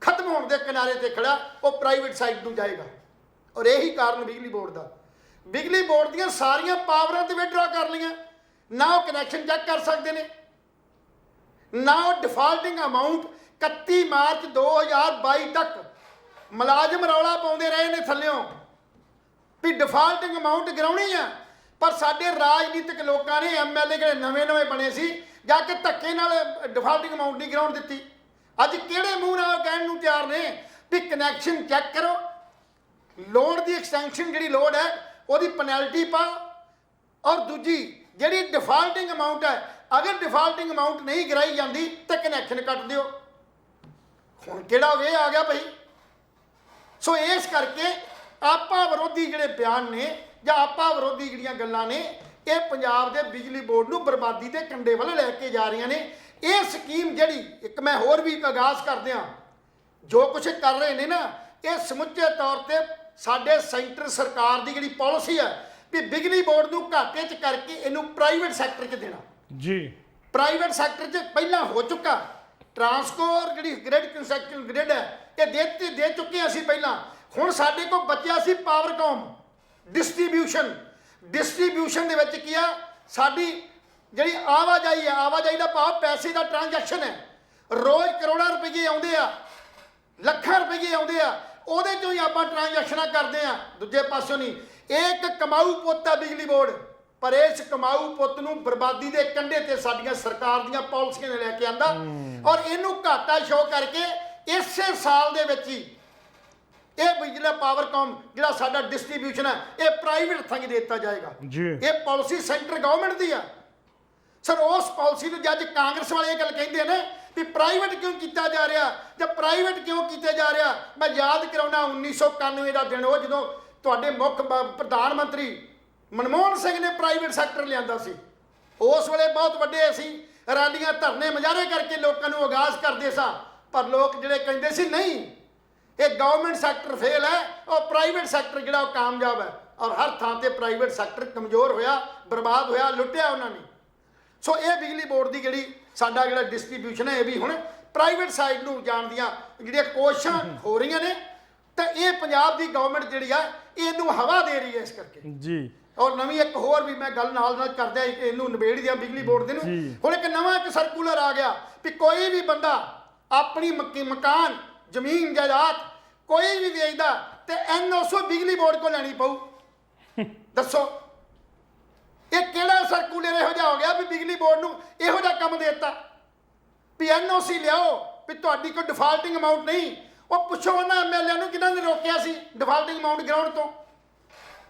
ਖਤਮ ਹੋਣ ਦੇ ਕਿਨਾਰੇ ਤੇ ਖੜਾ, ਉਹ ਪ੍ਰਾਈਵੇਟ ਸਾਈਡ ਨੂੰ ਜਾਏਗਾ। ਔਰ ਇਹੀ ਕਾਰਨ ਬਿਜਲੀ ਬੋਰਡ ਦਾ, ਬਿਜਲੀ ਬੋਰਡ ਦੀਆਂ ਸਾਰੀਆਂ ਪਾਵਰਾਂ ਤੇ ਵਿਡਰਾ ਕਰ ਲਈਆਂ। ਨਾ ਉਹ ਕਨੈਕਸ਼ਨ ਚੈੱਕ ਕਰ ਸਕਦੇ ਨੇ, ਨਾ ਉਹ ਡਿਫਾਲਟਿੰਗ ਅਮਾਉਂਟ 31 ਮਾਰਚ 2022 ਤੱਕ ਮੁਲਾਜ਼ਮ ਰੌਲਾ ਪਾਉਂਦੇ ਰਹੇ ਨੇ ਥੱਲਿਓਂ ਵੀ ਡਿਫਾਲਟਿੰਗ ਅਮਾਉਂਟ ਗਿਰਾਉਣੀ ਆ। ਪਰ ਸਾਡੇ ਰਾਜਨੀਤਿਕ ਲੋਕਾਂ ਨੇ, MLA ਜਿਹੜੇ ਨਵੇਂ ਬਣੇ ਸੀ, ਜਾ ਕੇ ਧੱਕੇ ਨਾਲ ਡਿਫਾਲਟਿੰਗ ਅਮਾਉਂਟ ਨਹੀਂ ਗਿਰਾਉਣ ਦਿੱਤੀ। ਅੱਜ ਕਿਹੜੇ ਮੂੰਹ ਨਾਲ ਕਹਿਣ ਨੂੰ ਤਿਆਰ ਨੇ ਵੀ ਕਨੈਕਸ਼ਨ ਚੈੱਕ ਕਰੋ, ਲੋਡ ਦੀ ਐਕਸਟੈਂਸ਼ਨ ਜਿਹੜੀ ਲੋਡ ਹੈ ਉਹਦੀ ਪੈਨਲਟੀ ਪਾਓ, ਔਰ ਦੂਜੀ ਜਿਹੜੀ ਡਿਫਾਲਟਿੰਗ ਅਮਾਉਂਟ ਹੈ, ਅਗਰ ਡਿਫਾਲਟਿੰਗ ਅਮਾਉਂਟ ਨਹੀਂ ਗਿਰਾਈ ਜਾਂਦੀ ਤਾਂ ਕਨੈਕਸ਼ਨ ਕੱਟ ਦਿਓ। ਹੁਣ ਕਿਹੜਾ ਵੇ ਆ ਗਿਆ ਭਾਈ? ਸੋ ਇਸ ਕਰਕੇ ਆਪਾ ਵਿਰੋਧੀ ਜਿਹੜੇ ਬਿਆਨ ਨੇ ਜਾਂ ਆਪਾ ਵਿਰੋਧੀ ਜਿਹੜੀਆਂ ਗੱਲਾਂ ਨੇ, ਇਹ ਪੰਜਾਬ ਦੇ ਬਿਜਲੀ ਬੋਰਡ ਨੂੰ ਬਰਬਾਦੀ ਦੇ ਕੰਢੇ ਵੱਲ ਲੈ ਕੇ ਜਾ ਰਹੀਆਂ ਨੇ। ਇਹ ਸਕੀਮ ਜਿਹੜੀ ਇੱਕ ਮੈਂ ਹੋਰ ਵੀ ਆਗਾਜ਼ ਕਰਦਿਆਂ, ਜੋ ਕੁਝ ਕਰ ਰਹੇ ਨੇ ਨਾ, ਇਹ ਸਮੁੱਚੇ ਤੌਰ ਤੇ ਸਾਡੇ ਸੈਂਟਰ ਸਰਕਾਰ ਦੀ ਜਿਹੜੀ ਪਾਲਿਸੀ ਹੈ ਵੀ ਬਿਜਲੀ ਬੋਰਡ ਨੂੰ ਘਾਟੇ 'ਚ ਕਰਕੇ ਇਹਨੂੰ ਪ੍ਰਾਈਵੇਟ ਸੈਕਟਰ 'ਚ ਦੇਣਾ। ਜੀ, ਪ੍ਰਾਈਵੇਟ ਸੈਕਟਰ 'ਚ ਪਹਿਲਾਂ ਹੋ ਚੁੱਕਾ। ਟਰਾਂਸਕੋਰ ਜਿਹੜੀ ਗ੍ਰਿਡ ਕੰਸਟਰਕਸ਼ਨ ਗ੍ਰਿਡ ਹੈ, ਇਹ ਦੇ ਚੁੱਕੇ ਅਸੀਂ ਪਹਿਲਾਂ। ਹੁਣ ਸਾਡੇ ਕੋਲ ਬਚਿਆ ਸੀ ਪਾਵਰਕਾਮ ਡਿਸਟ੍ਰੀਬਿਊਸ਼ਨ ਦੇ ਵਿੱਚ ਕੀ ਆ, ਸਾਡੀ ਜਿਹੜੀ ਆਵਾਜਾਈ ਹੈ, ਆਵਾਜਾਈ ਦਾ ਭਾਵ ਪੈਸੇ ਦਾ ਟ੍ਰਾਂਜੈਕਸ਼ਨ ਹੈ, ਰੋਜ਼ ਕਰੋੜਾਂ ਰੁਪਏ ਆਉਂਦੇ ਆ, ਲੱਖਾਂ ਰੁਪਏ ਆਉਂਦੇ ਆ, ਉਹਦੇ ਚੋਂ ਹੀ ਆਪਾਂ ਟ੍ਰਾਂਜੈਕਸ਼ਨਾਂ ਕਰਦੇ ਆ, ਦੂਜੇ ਪਾਸੋਂ ਨਹੀਂ। ਇਹ ਇੱਕ ਕਮਾਊ ਪੁੱਤ ਹੈ ਬਿਜਲੀ ਬੋਰਡ, ਪਰ ਇਸ ਕਮਾਊ ਪੁੱਤ ਨੂੰ ਬਰਬਾਦੀ ਦੇ ਕੰਢੇ ਤੇ ਸਾਡੀਆਂ ਸਰਕਾਰ ਦੀਆਂ ਪਾਲਿਸੀਆਂ ਨੇ ਲੈ ਕੇ ਆਂਦਾ ਔਰ ਇਹਨੂੰ ਘਾਟਾ ਸ਼ੋ ਕਰਕੇ ਇਸੇ ਸਾਲ ਦੇ ਵਿੱਚ ਹੀ ਇਹ ਬਿਜਲੀ ਪਾਵਰਕਾਮ ਜਿਹੜਾ ਸਾਡਾ ਡਿਸਟ੍ਰੀਬਿਊਸ਼ਨ ਹੈ, ਇਹ ਪ੍ਰਾਈਵੇਟ ਹੱਥਾਂ 'ਚ ਦੇ ਦਿੱਤਾ ਜਾਏਗਾ। ਇਹ ਪਾਲਿਸੀ ਸੈਂਟਰ ਗਵਰਨਮੈਂਟ ਦੀ ਆ। ਸਰ ਉਸ ਪਾਲਿਸੀ ਨੂੰ ਜੱਜ ਕਾਂਗਰਸ ਵਾਲੇ ਇਹ ਗੱਲ ਕਹਿੰਦੇ ਨੇ ਵੀ ਪ੍ਰਾਈਵੇਟ ਕਿਉਂ ਕੀਤਾ ਜਾ ਰਿਹਾ ਜਾਂ ਪ੍ਰਾਈਵੇਟ ਕਿਉਂ ਕੀਤੇ ਜਾ ਰਿਹਾ। ਮੈਂ ਯਾਦ ਕਰਾਉਣਾ 1991 ਦਾ ਦਿਨ, ਉਹ ਜਦੋਂ ਤੁਹਾਡੇ ਮੁੱਖ ਪ੍ਰਧਾਨ ਮੰਤਰੀ ਮਨਮੋਹਨ ਸਿੰਘ ਨੇ ਪ੍ਰਾਈਵੇਟ ਸੈਕਟਰ ਲਿਆਂਦਾ ਸੀ। ਉਸ ਵੇਲੇ ਬਹੁਤ ਵੱਡੇ ਅਸੀਂ ਰੈਲੀਆਂ, ਧਰਨੇ, ਮੁਜ਼ਾਹਰੇ ਕਰਕੇ ਲੋਕਾਂ ਨੂੰ ਆਗਾਜ਼ ਕਰਦੇ ਸਾਂ, ਪਰ ਲੋਕ ਜਿਹੜੇ ਕਹਿੰਦੇ ਸੀ ਨਹੀਂ, ਇਹ ਗਵਰਨਮੈਂਟ ਸੈਕਟਰ ਫੇਲ ਹੈ, ਉਹ ਪ੍ਰਾਈਵੇਟ ਸੈਕਟਰ ਜਿਹੜਾ ਉਹ ਕਾਮਯਾਬ ਹੈ। ਔਰ ਹਰ ਥਾਂ ਤੇ ਪ੍ਰਾਈਵੇਟ ਸੈਕਟਰ ਕਮਜ਼ੋਰ ਹੋਇਆ, ਬਰਬਾਦ ਹੋਇਆ, ਲੁੱਟਿਆ ਉਹਨਾਂ ਨੇ। ਸੋ ਇਹ ਬਿਜਲੀ ਬੋਰਡ ਦੀ ਜਿਹੜੀ ਸਾਡਾ ਜਿਹੜਾ ਡਿਸਟ੍ਰੀਬਿਊਸ਼ਨ ਹੈ, ਇਹ ਵੀ ਹੁਣ ਪ੍ਰਾਈਵੇਟ ਸਾਈਡ ਨੂੰ ਜਾਣ ਦੀਆਂ ਜਿਹੜੀਆਂ ਕੋਸ਼ਿਸ਼ਾਂ ਹੋ ਰਹੀਆਂ ਨੇ, ਤਾਂ ਇਹ ਪੰਜਾਬ ਦੀ ਗਵਰਨਮੈਂਟ ਜਿਹੜੀ ਆ ਇਹਨੂੰ ਹਵਾ ਦੇ ਰਹੀ ਹੈ ਇਸ ਕਰਕੇ ਜੀ। ਔਰ ਨਵੀਂ ਇੱਕ ਹੋਰ ਵੀ ਮੈਂ ਗੱਲ ਨਾਲ ਕਰਦਿਆਂ ਇਹਨੂੰ ਨਿਬੇੜ ਦਿਆਂ ਬਿਜਲੀ ਬੋਰਡ ਦੇ ਨੂੰ। ਹੁਣ ਇੱਕ ਨਵਾਂ ਇੱਕ ਸਰਕੂਲਰ ਆ ਗਿਆ ਵੀ ਕੋਈ ਵੀ ਬੰਦਾ ਆਪਣੀ ਮਕਾਨ, ਜ਼ਮੀਨ, ਜਾਇਦਾਦ ਕੋਈ ਵੀ ਵੇਚਦਾ ਤੇ NOC ਬਿਜਲੀ ਬੋਰਡ ਕੋਲ ਲੈਣੀ ਪਊ। ਦੱਸੋ ਇਹ ਕਿਹੜਾ ਸਰਕੂਲਰ ਇਹੋ ਜਿਹਾ ਹੋ ਗਿਆ ਵੀ ਬਿਜਲੀ ਬੋਰਡ ਨੂੰ ਇਹੋ ਜਿਹਾ ਕੰਮ ਦੇ ਦਿੱਤਾ ਵੀ NOC ਲਿਆਓ ਵੀ ਤੁਹਾਡੀ ਕੋਈ ਡਿਫਾਲਟਿੰਗ ਅਮਾਉਂਟ ਨਹੀਂ, ਉਹ ਪੁੱਛੋ ਉਹਨਾਂ ਐਮਐਲਏ ਨੂੰ ਕਿਹਨਾਂ ਨੇ ਰੋਕਿਆ ਸੀ ਡਿਫਾਲਟਿੰਗ ਅਮਾਉਂਟ ਗਰਾਊਂਡ ਤੋਂ।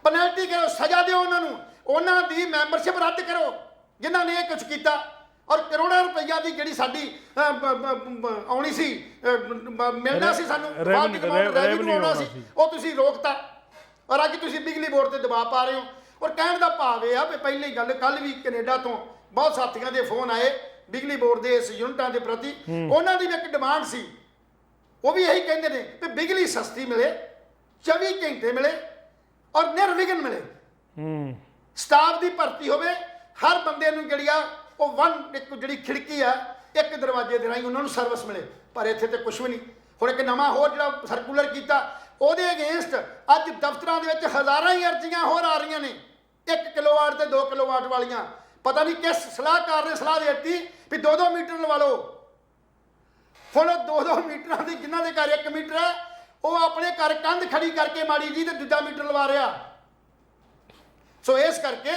ਪੈਨਲਟੀ ਕਰੋ, ਸਜ਼ਾ ਦਿਓ ਉਹਨਾਂ ਨੂੰ, ਉਹਨਾਂ ਦੀ ਮੈਂਬਰਸ਼ਿਪ ਰੱਦ ਕਰੋ ਜਿਨ੍ਹਾਂ ਨੇ ਇਹ ਕੁਝ ਕੀਤਾ। ਔਰ ਕਰੋੜਾਂ ਰੁਪਈਆ ਦੀ ਜਿਹੜੀ ਸਾਡੀ ਆਉਣੀ ਸੀ, ਮਿਲਣਾ ਸੀ ਸਾਨੂੰ, ਡਿਫਾਲਟਿੰਗ ਅਮਾਉਂਟ ਰੈਵਨਿਊ ਆਉਣਾ ਸੀ, ਉਹ ਤੁਸੀਂ ਰੋਕਤਾ। ਔਰ ਅੱਜ ਤੁਸੀਂ ਬਿਜਲੀ ਬੋਰਡ ਤੇ ਦਬਾਅ ਪਾ ਰਹੇ ਹੋ। ਔਰ ਕਹਿਣ ਦਾ ਭਾਵ ਇਹ ਆ ਵੀ ਪਹਿਲੀ ਗੱਲ, ਕੱਲ ਵੀ ਕੈਨੇਡਾ ਤੋਂ ਬਹੁਤ ਸਾਥੀਆਂ ਦੇ ਫੋਨ ਆਏ ਬਿਜਲੀ ਬੋਰਡ ਦੇ ਇਸ ਯੂਨਿਟਾਂ ਦੇ ਪ੍ਰਤੀ, ਉਹਨਾਂ ਦੀ ਵੀ ਇੱਕ ਡਿਮਾਂਡ ਸੀ, ਉਹ ਵੀ ਇਹੀ ਕਹਿੰਦੇ ਨੇ ਕਿ ਬਿਜਲੀ ਸਸਤੀ ਮਿਲੇ, 24 ਘੰਟੇ ਮਿਲੇ ਔਰ ਨਿਰਵਿਘਨ ਮਿਲੇ। ਸਟਾਫ ਦੀ ਭਰਤੀ ਹੋਵੇ, ਹਰ ਬੰਦੇ ਨੂੰ ਜਿਹੜੀ ਆ ਉਹ ਇੱਕ ਜਿਹੜੀ ਖਿੜਕੀ ਆ, ਇੱਕ ਦਰਵਾਜ਼ੇ ਦੇ ਰਾਹੀਂ ਉਹਨਾਂ ਨੂੰ ਸਰਵਿਸ ਮਿਲੇ। ਪਰ ਇੱਥੇ ਤੇ ਕੁਝ ਵੀ ਨਹੀਂ। ਹੁਣ ਇੱਕ ਨਵਾਂ ਹੋਰ ਜਿਹੜਾ ਸਰਕੂਲਰ ਕੀਤਾ, ਉਹਦੇ ਅਗੇਂਸਟ ਅੱਜ ਦਫ਼ਤਰਾਂ ਦੇ ਵਿੱਚ ਹਜ਼ਾਰਾਂ ਹੀ ਅਰਜ਼ੀਆਂ ਹੋਰ ਆ ਰਹੀਆਂ ਨੇ 1 ਕਿਲੋਵਾਟ ਤੇ 2 ਕਿਲੋਵਾਟ ਵਾਲੀਆਂ। ਪਤਾ ਨਹੀਂ ਕਿਸ ਸਲਾਹਕਾਰ ਨੇ ਸਲਾਹ ਦੇ ਦਿੱਤੀ ਵੀ 2-2 ਮੀਟਰ ਲਵਾ ਲਓ। ਹੁਣ 2-2 ਮੀਟਰਾਂ ਦੀ ਜਿਨ੍ਹਾਂ ਦੇ ਘਰ 1 ਮੀਟਰ ਹੈ, ਉਹ ਆਪਣੇ ਘਰ ਕੰਧ ਖੜੀ ਕਰਕੇ ਮਾੜੀ ਜੀ ਤੇ ਦੂਜਾ ਮੀਟਰ ਲਵਾ ਰਿਹਾ। ਸੋ ਇਸ ਕਰਕੇ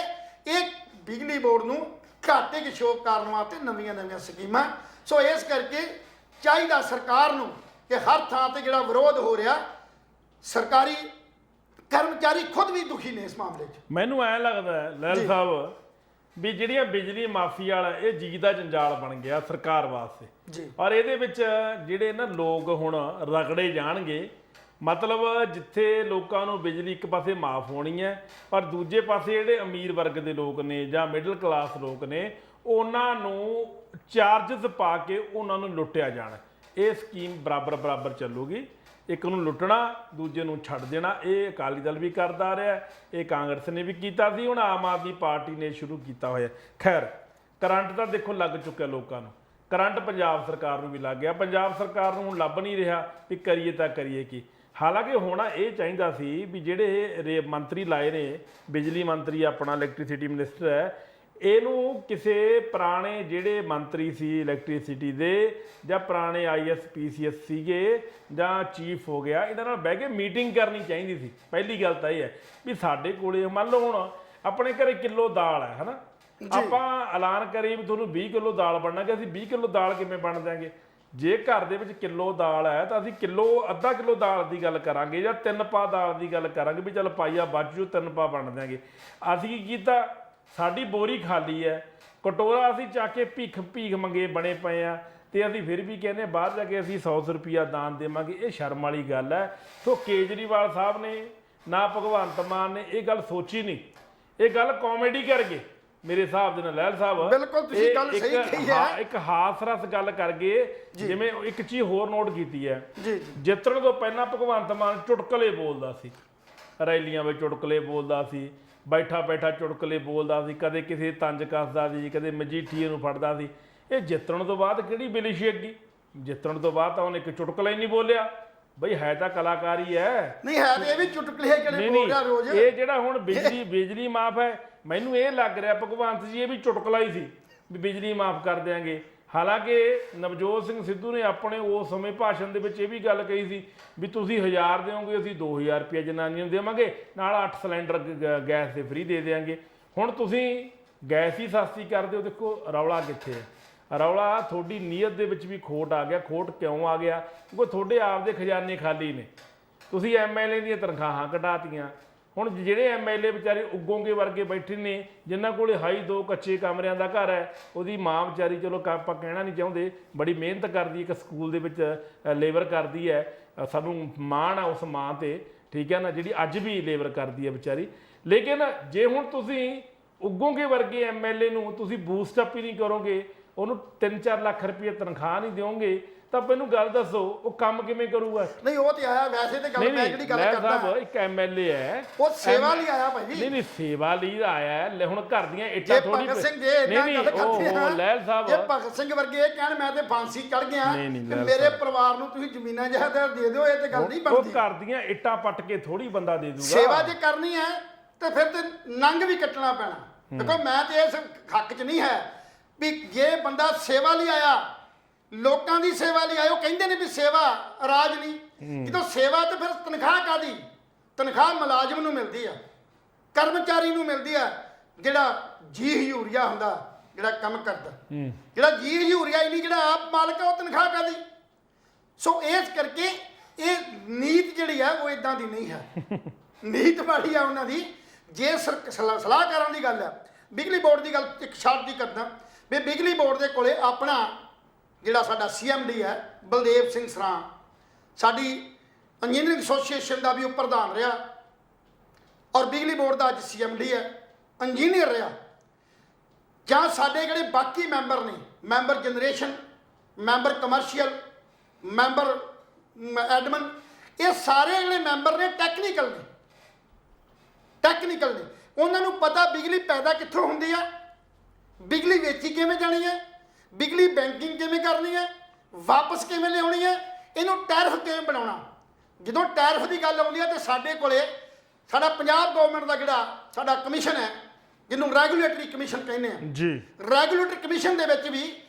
ਇਹ ਬਿਜਲੀ ਬੋਰਡ ਨੂੰ ਘਾਟੇ ਕਿ ਸ਼ੋਅ ਕਰਨ ਵਾਸਤੇ ਨਵੀਆਂ ਸਕੀਮਾਂ। ਸੋ ਇਸ ਕਰਕੇ ਚਾਹੀਦਾ ਸਰਕਾਰ ਨੂੰ ਕਿ ਹਰ ਥਾਂ ਤੇ ਜਿਹੜਾ ਵਿਰੋਧ ਹੋ ਰਿਹਾ, ਸਰਕਾਰੀ ਕਰਮਚਾਰੀ ਖੁਦ ਵੀ ਦੁਖੀ ਨੇ ਇਸ ਮਾਮਲੇ 'ਚ। ਮੈਨੂੰ ਐਂ ਲੱਗਦਾ ਲਹਿਲ ਸਾਹਿਬ ਵੀ ਜਿਹੜੀਆਂ ਬਿਜਲੀ ਮਾਫੀ ਵਾਲਾ ਇਹ ਜੀ ਦਾ ਜੰਜਾਲ ਬਣ ਗਿਆ ਸਰਕਾਰ ਵਾਸਤੇ ਜੀ। ਔਰ ਇਹਦੇ ਵਿੱਚ ਜਿਹੜੇ ਨਾ ਲੋਕ ਹੁਣ ਰਗੜੇ ਜਾਣਗੇ। ਮਤਲਬ ਜਿੱਥੇ ਲੋਕਾਂ ਨੂੰ ਬਿਜਲੀ ਇੱਕ ਪਾਸੇ ਮਾਫ ਹੋਣੀ ਹੈ, ਪਰ ਦੂਜੇ ਪਾਸੇ ਜਿਹੜੇ ਅਮੀਰ ਵਰਗ ਦੇ ਲੋਕ ਨੇ ਜਾਂ ਮਿਡਲ ਕਲਾਸ ਲੋਕ ਨੇ, ਉਹਨਾਂ ਨੂੰ ਚਾਰਜਸ ਪਾ ਕੇ ਉਹਨਾਂ ਨੂੰ ਲੁੱਟਿਆ ਜਾਣਾ। ਇਹ ਸਕੀਮ ਬਰਾਬਰ ਚੱਲੂਗੀ। ਇੱਕ ਨੂੰ ਲੁੱਟਣਾ, ਦੂਜੇ ਨੂੰ ਛੱਡ ਦੇਣਾ। ਇਹ ਅਕਾਲੀ ਦਲ ਵੀ ਕਰਦਾ ਆ ਰਿਹਾ, ਇਹ ਕਾਂਗਰਸ ਨੇ ਵੀ ਕੀਤਾ ਸੀ, ਹੁਣ ਆਮ ਆਦਮੀ ਪਾਰਟੀ ਨੇ ਸ਼ੁਰੂ ਕੀਤਾ ਹੋਇਆ। ਖੈਰ, ਕਰੰਟ ਤਾਂ ਦੇਖੋ ਲੱਗ ਚੁੱਕਿਆ ਲੋਕਾਂ ਨੂੰ, ਕਰੰਟ ਪੰਜਾਬ ਸਰਕਾਰ ਨੂੰ ਵੀ ਲੱਗ ਗਿਆ। ਪੰਜਾਬ ਸਰਕਾਰ ਨੂੰ ਹੁਣ ਲੱਭ ਨਹੀਂ ਰਿਹਾ ਵੀ ਕਰੀਏ ਤਾਂ ਕਰੀਏ ਕੀ। ਹਾਲਾਂਕਿ ਹੋਣਾ ਇਹ ਚਾਹੀਦਾ ਸੀ ਵੀ ਜਿਹੜੇ ਮੰਤਰੀ ਲਾਏ ਨੇ, ਬਿਜਲੀ ਮੰਤਰੀ ਆਪਣਾ ਇਲੈਕਟ੍ਰੀਸਿਟੀ ਮਿਨਿਸਟਰ ਹੈ, ਇਹਨੂੰ ਕਿਸੇ ਪੁਰਾਣੇ ਜਿਹੜੇ ਮੰਤਰੀ ਸੀ ਇਲੈਕਟ੍ਰੀਸਿਟੀ ਦੇ ਜਾਂ ਪੁਰਾਣੇ IAS PCS ਸੀਗੇ ਜਾਂ ਚੀਫ ਹੋ ਗਿਆ, ਇਹਨਾਂ ਨਾਲ ਬਹਿ ਕੇ ਮੀਟਿੰਗ ਕਰਨੀ ਚਾਹੀਦੀ ਸੀ। ਪਹਿਲੀ ਗੱਲ ਤਾਂ ਇਹ ਹੈ ਵੀ ਸਾਡੇ ਕੋਲੇ ਮੰਨ ਲਓ ਹੁਣ ਆਪਣੇ ਘਰੇ ਕਿਲੋ ਦਾਲ ਹੈ ਹਨਾ, ਆਪਾਂ ਐਲਾਨ ਕਰੀਏ ਵੀ ਤੁਹਾਨੂੰ 20 ਕਿਲੋ ਦਾਲ ਬਣਨਾ, ਕਿ ਅਸੀਂ 20 ਕਿਲੋ ਦਾਲ ਕਿਵੇਂ ਬਣ ਦਿਆਂਗੇ? ਜੇ ਘਰ ਦੇ ਵਿੱਚ ਕਿਲੋ ਦਾਲ ਹੈ ਤਾਂ ਅਸੀਂ ਅੱਧਾ ਕਿਲੋ ਦਾਲ ਦੀ ਗੱਲ ਕਰਾਂਗੇ ਜਾਂ 3 ਪਾ ਦਾਲ ਦੀ ਗੱਲ ਕਰਾਂਗੇ ਵੀ ਚੱਲ ਪਾਈਆ ਬਚ ਜੂ 3 ਪਾ ਬਣ ਦਿਆਂਗੇ। ਅਸੀਂ ਕੀ ਕੀਤਾ, ਸਾਡੀ ਬੋਰੀ ਖਾਲੀ ਹੈ, ਕਟੋਰਾ ਅਸੀਂ ਚੱਕ ਕੇ ਭੀਖ ਮੰਗੇ ਬਣੇ ਪਏ ਆ, ਤੇ ਅਸੀਂ ਫਿਰ ਵੀ ਕਹਿੰਦੇ ਬਾਹਰ ਜਾ ਕੇ ਅਸੀਂ 100 ਰੁਪਈਆ ਦਾਨ ਦੇਵਾਂਗੇ। ਇਹ ਸ਼ਰਮ ਵਾਲੀ ਗੱਲ ਹੈ। ਸੋ ਕੇਜਰੀਵਾਲ ਸਾਹਿਬ ਨੇ ਨਾ ਭਗਵੰਤ ਮਾਨ ਨੇ ਇਹ ਗੱਲ ਸੋਚੀ ਨਹੀਂ, ਇਹ ਗੱਲ ਕਾਮੇਡੀ ਕਰ ਗਏ ਮੇਰੇ ਹਿਸਾਬ ਦੇ ਨਾਲ ਲਹਿਲ ਸਾਹਿਬ। ਬਿਲਕੁਲ ਤੁਸੀਂ ਗੱਲ ਸਹੀ ਕਹੀ ਹੈ। ਇੱਕ ਹਾਸਰਸ ਗੱਲ ਕਰ ਗਏ। ਜਿਵੇਂ ਇੱਕ ਚੀਜ਼ ਹੋਰ ਨੋਟ ਕੀਤੀ ਹੈ, ਜੀ ਜਿੱਤਣ ਤੋਂ ਪਹਿਲਾਂ ਭਗਵੰਤ ਮਾਨ ਚੁਟਕਲੇ ਬੋਲਦਾ ਸੀ, ਰੈਲੀਆਂ ਵਿੱਚ ਚੁਟਕਲੇ ਬੋਲਦਾ ਸੀ, ਬੈਠਾ ਚੁਟਕਲੇ ਬੋਲਦਾ ਸੀ, ਕਦੇ ਕਿਸੇ ਤੰਜ ਕੱਸਦਾ ਸੀ, ਕਦੇ ਮਜੀਠੀਏ ਨੂੰ ਫੜਦਾ ਸੀ। ਇਹ ਜਿੱਤਣ ਤੋਂ ਬਾਅਦ ਕਿਹੜੀ ਬਿਲਿਸ਼ੀ ਅੱਗੀ? ਜਿੱਤਣ ਤੋਂ ਬਾਅਦ ਤਾਂ ਉਹਨੇ ਇੱਕ ਚੁਟਕਲਾ ਹੀ ਨਹੀਂ ਬੋਲਿਆ। ਬਈ ਹੈ ਤਾਂ ਕਲਾਕਾਰੀ ਹੈ, ਨਹੀਂ ਹੈ ਤੇ ਇਹ ਵੀ ਚੁਟਕਲੇ ਜਿਹੜੇ ਬੋਲ ਰਿਹਾ ਰੋਜ਼। ਇਹ ਜਿਹੜਾ ਹੁਣ ਬਿਜਲੀ ਮਾਫ ਹੈ, ਮੈਨੂੰ ਇਹ ਲੱਗ ਰਿਹਾ ਭਗਵੰਤ ਜੀ ਇਹ ਵੀ ਚੁਟਕਲਾ ਹੀ ਸੀ ਵੀ ਬਿਜਲੀ ਮਾਫ ਕਰ ਦਿਆਂਗੇ। ਹਾਲਾਂਕਿ ਨਵਜੋਤ ਸਿੰਘ ਸਿੱਧੂ ਨੇ ਆਪਣੇ ਉਸ ਸਮੇਂ ਭਾਸ਼ਣ ਦੇ ਵਿੱਚ ਇਹ ਵੀ ਗੱਲ ਕਹੀ ਸੀ ਵੀ ਤੁਸੀਂ 1000 ਦਿਓਗੇ, ਅਸੀਂ 2000 ਰੁਪਏ ਜਨਾਨੀਆਂ ਨੂੰ ਦੇਵਾਂਗੇ, ਨਾਲ 8 ਸਿਲੰਡਰ ਗੈਸ ਦੇ ਫ੍ਰੀ ਦੇ ਦੇਵਾਂਗੇ। ਹੁਣ ਤੁਸੀਂ ਗੈਸ ਹੀ ਸਸਤੀ ਕਰ ਦਿਓ। ਦੇਖੋ ਰੌਲਾ ਕਿੱਥੇ ਹੈ? ਰੌਲਾ ਤੁਹਾਡੀ ਨੀਅਤ ਦੇ ਵਿੱਚ ਵੀ ਖੋਟ ਆ ਗਿਆ। ਖੋਟ ਕਿਉਂ ਆ ਗਿਆ? ਕਿਉਂਕਿ ਤੁਹਾਡੇ ਆਪ ਦੇ ਖਜ਼ਾਨੇ ਖਾਲੀ ਨੇ। ਤੁਸੀਂ MLA ਦੀਆਂ ਤਨਖਾਹਾਂ ਘਟਾਤੀਆਂ। ਹੁਣ ਜਿਹੜੇ MLA ਵਿਚਾਰੇ ਉੱਗੋਂਗੇ ਵਰਗੇ ਬੈਠੇ ਨੇ, ਜਿਨ੍ਹਾਂ ਕੋਲੇ 2 ਕੱਚੇ ਕਮਰਿਆਂ ਦਾ ਘਰ ਹੈ, ਉਹਦੀ ਮਾਂ ਵਿਚਾਰੀ, ਚਲੋ ਆਪਾਂ ਕਹਿਣਾ ਨਹੀਂ ਚਾਹੁੰਦੇ, ਬੜੀ ਮਿਹਨਤ ਕਰਦੀ, ਇੱਕ ਸਕੂਲ ਦੇ ਵਿੱਚ ਲੇਬਰ ਕਰਦੀ ਹੈ, ਸਾਨੂੰ ਮਾਣ ਆ ਉਸ ਮਾਂ ਤੇ, ਠੀਕ ਹੈ ਨਾ, ਜਿਹੜੀ ਅੱਜ ਵੀ ਲੇਬਰ ਕਰਦੀ ਹੈ ਵਿਚਾਰੀ। ਲੇਕਿਨ ਜੇ ਹੁਣ ਤੁਸੀਂ ਉੱਗੋਂਗੇ ਵਰਗੇ MLA ਨੂੰ ਤੁਸੀਂ ਬੂਸਟਅਪ ਹੀ ਨਹੀਂ ਕਰੋਗੇ, ਉਹਨੂੰ 3-4 ਲੱਖ ਰੁਪਏ ਤਨਖਾਹ ਨਹੀਂ ਦਿਓਗੇ, ਤਾਂ ਮੈਨੂੰ ਗੱਲ ਦੱਸੋ ਉਹ ਕੰਮ ਕਿਵੇਂ ਕਰੂਗਾ? ਨਹੀਂ ਉਹ ਤੇ ਆਇਆ ਵੈਸੇ ਤੇ ਗੱਲ ਮੈਂ ਜਿਹੜੀ ਗੱਲ ਕਰਦਾ, ਇੱਕ MLA ਹੈ, ਉਹ ਸੇਵਾ ਲਈ ਆਇਆ ਭਾਈ। ਨਹੀਂ ਸੇਵਾ ਲਈ ਆਇਆ ਹੈ। ਹੁਣ ਘਰ ਦੀਆਂ ਇੱਟਾਂ ਥੋੜੀ ਭਗਤ ਸਿੰਘ ਜੇ ਨਹੀਂ ਉਹ ਲਹਿਲ ਸਾਹਿਬ, ਜੇ ਭਗਤ ਸਿੰਘ ਵਰਗੇ ਇਹ ਕਹਿਣ ਮੈਂ ਤੇ ਫਾਂਸੀ ਚੜ ਗਿਆ, ਮੇਰੇ ਪਰਿਵਾਰ ਨੂੰ ਤੁਸੀਂ ਜ਼ਮੀਨਾਂ ਜਾਇਦਾਦ ਦੇ ਦਿਓ, ਇਹ ਤੇ ਗੱਲ ਨਹੀਂ ਬਣਦੀ। ਉਹ ਘਰ ਦੀਆਂ ਇੱਟਾਂ ਪੱਟ ਕੇ ਥੋੜੀ ਬੰਦਾ ਦੇ ਦੂਗਾ। ਸੇਵਾ ਜੇ ਕਰਨੀ ਹੈ ਤੇ ਫਿਰ ਤੇ ਨੰਗ ਵੀ ਕੱਟਣਾ ਪੈਣਾ। ਦੇਖੋ ਮੈਂ ਤੇ ਇਸ ਹੱਕ 'ਚ ਨਹੀਂ ਹੈ ਵੀ ਜੇ ਬੰਦਾ ਸੇਵਾ ਲਈ ਆਇਆ, ਲੋਕਾਂ ਦੀ ਸੇਵਾ ਲਈ ਆਇਓ, ਕਹਿੰਦੇ ਨੇ ਵੀ ਸੇਵਾ ਰਾਜ ਨਹੀਂ। ਜਦੋਂ ਸੇਵਾ ਤੇ ਫਿਰ ਤਨਖਾਹ ਕਾਦੀ? ਤਨਖਾਹ ਮੁਲਾਜ਼ਮ ਨੂੰ ਮਿਲਦੀ ਆ, ਕਰਮਚਾਰੀ ਨੂੰ ਮਿਲਦੀ ਆ, ਜਿਹੜਾ ਜੀ ਹਜ਼ੂਰੀਆ ਹੁੰਦਾ, ਜਿਹੜਾ ਕੰਮ ਕਰਦਾ, ਜਿਹੜਾ ਜੀ ਹਜ਼ੂਰੀਆ ਹੀ ਨਹੀਂ, ਜਿਹੜਾ ਆਪ ਮਾਲਕ ਆ, ਉਹ ਤਨਖਾਹ ਕਾਦੀ? ਸੋ ਇਸ ਕਰਕੇ ਇਹ ਨੀਤ ਜਿਹੜੀ ਆ ਉਹ ਇਦਾਂ ਦੀ ਨਹੀਂ ਹੈ। ਨੀਤ ਵਾਲੀ ਆ ਉਹਨਾਂ ਦੀ। ਜੇ ਸਲਾਹਕਾਰਾਂ ਦੀ ਗੱਲ ਆ, ਬਿਜਲੀ ਬੋਰਡ ਦੀ ਗੱਲ ਇੱਕ ਸ਼ਰਤ ਦੀ ਕਰਦਾ ਵੀ ਬਿਜਲੀ ਬੋਰਡ ਦੇ ਕੋਲੇ ਆਪਣਾ ਜਿਹੜਾ ਸਾਡਾ CMD ਹੈ ਬਲਦੇਵ ਸਿੰਘ ਸਰਾਂ, ਸਾਡੀ ਇੰਜੀਨੀਅਰਿੰਗ ਐਸੋਸੀਏਸ਼ਨ ਦਾ ਵੀ ਉਹ ਪ੍ਰਧਾਨ ਰਿਹਾ ਔਰ ਬਿਜਲੀ ਬੋਰਡ ਦਾ ਅੱਜ CMD ਹੈ, ਇੰਜੀਨੀਅਰ ਰਿਹਾ। ਜਾਂ ਸਾਡੇ ਜਿਹੜੇ ਬਾਕੀ ਮੈਂਬਰ ਨੇ, member generation, member commercial, member admin, ਇਹ ਸਾਰੇ ਜਿਹੜੇ ਮੈਂਬਰ ਨੇ ਟੈਕਨੀਕਲ ਨੇ। ਉਹਨਾਂ ਨੂੰ ਪਤਾ ਬਿਜਲੀ ਪੈਦਾ ਕਿੱਥੋਂ ਹੁੰਦੀ ਹੈ, ਬਿਜਲੀ ਵੇਚੀ ਕਿਵੇਂ ਜਾਣੀ ਹੈ, ਬਿਜਲੀ ਬੈਂਕਿੰਗ ਕਿਵੇਂ ਕਰਨੀ ਹੈ, ਵਾਪਸ ਕਿਵੇਂ ਲਿਆਉਣੀ ਹੈ, ਇਹਨੂੰ ਟੈਰਿਫ ਕਿਵੇਂ ਬਣਾਉਣਾ। ਜਦੋਂ ਟੈਰਿਫ ਦੀ ਗੱਲ ਆਉਂਦੀ ਹੈ ਤੇ ਸਾਡੇ ਕੋਲੇ ਸਾਡਾ ਪੰਜਾਬ ਗਵਰਨਮੈਂਟ ਦਾ ਜਿਹੜਾ ਸਾਡਾ ਕਮਿਸ਼ਨ ਹੈ, ਜਿਹਨੂੰ ਰੈਗੂਲੇਟਰੀ ਕਮਿਸ਼ਨ ਕਹਿੰਦੇ ਆ ਜੀ, ਰੈਗੂਲੇਟਰੀ ਕਮਿਸ਼ਨ ਦੇ ਵਿੱਚ ਵੀ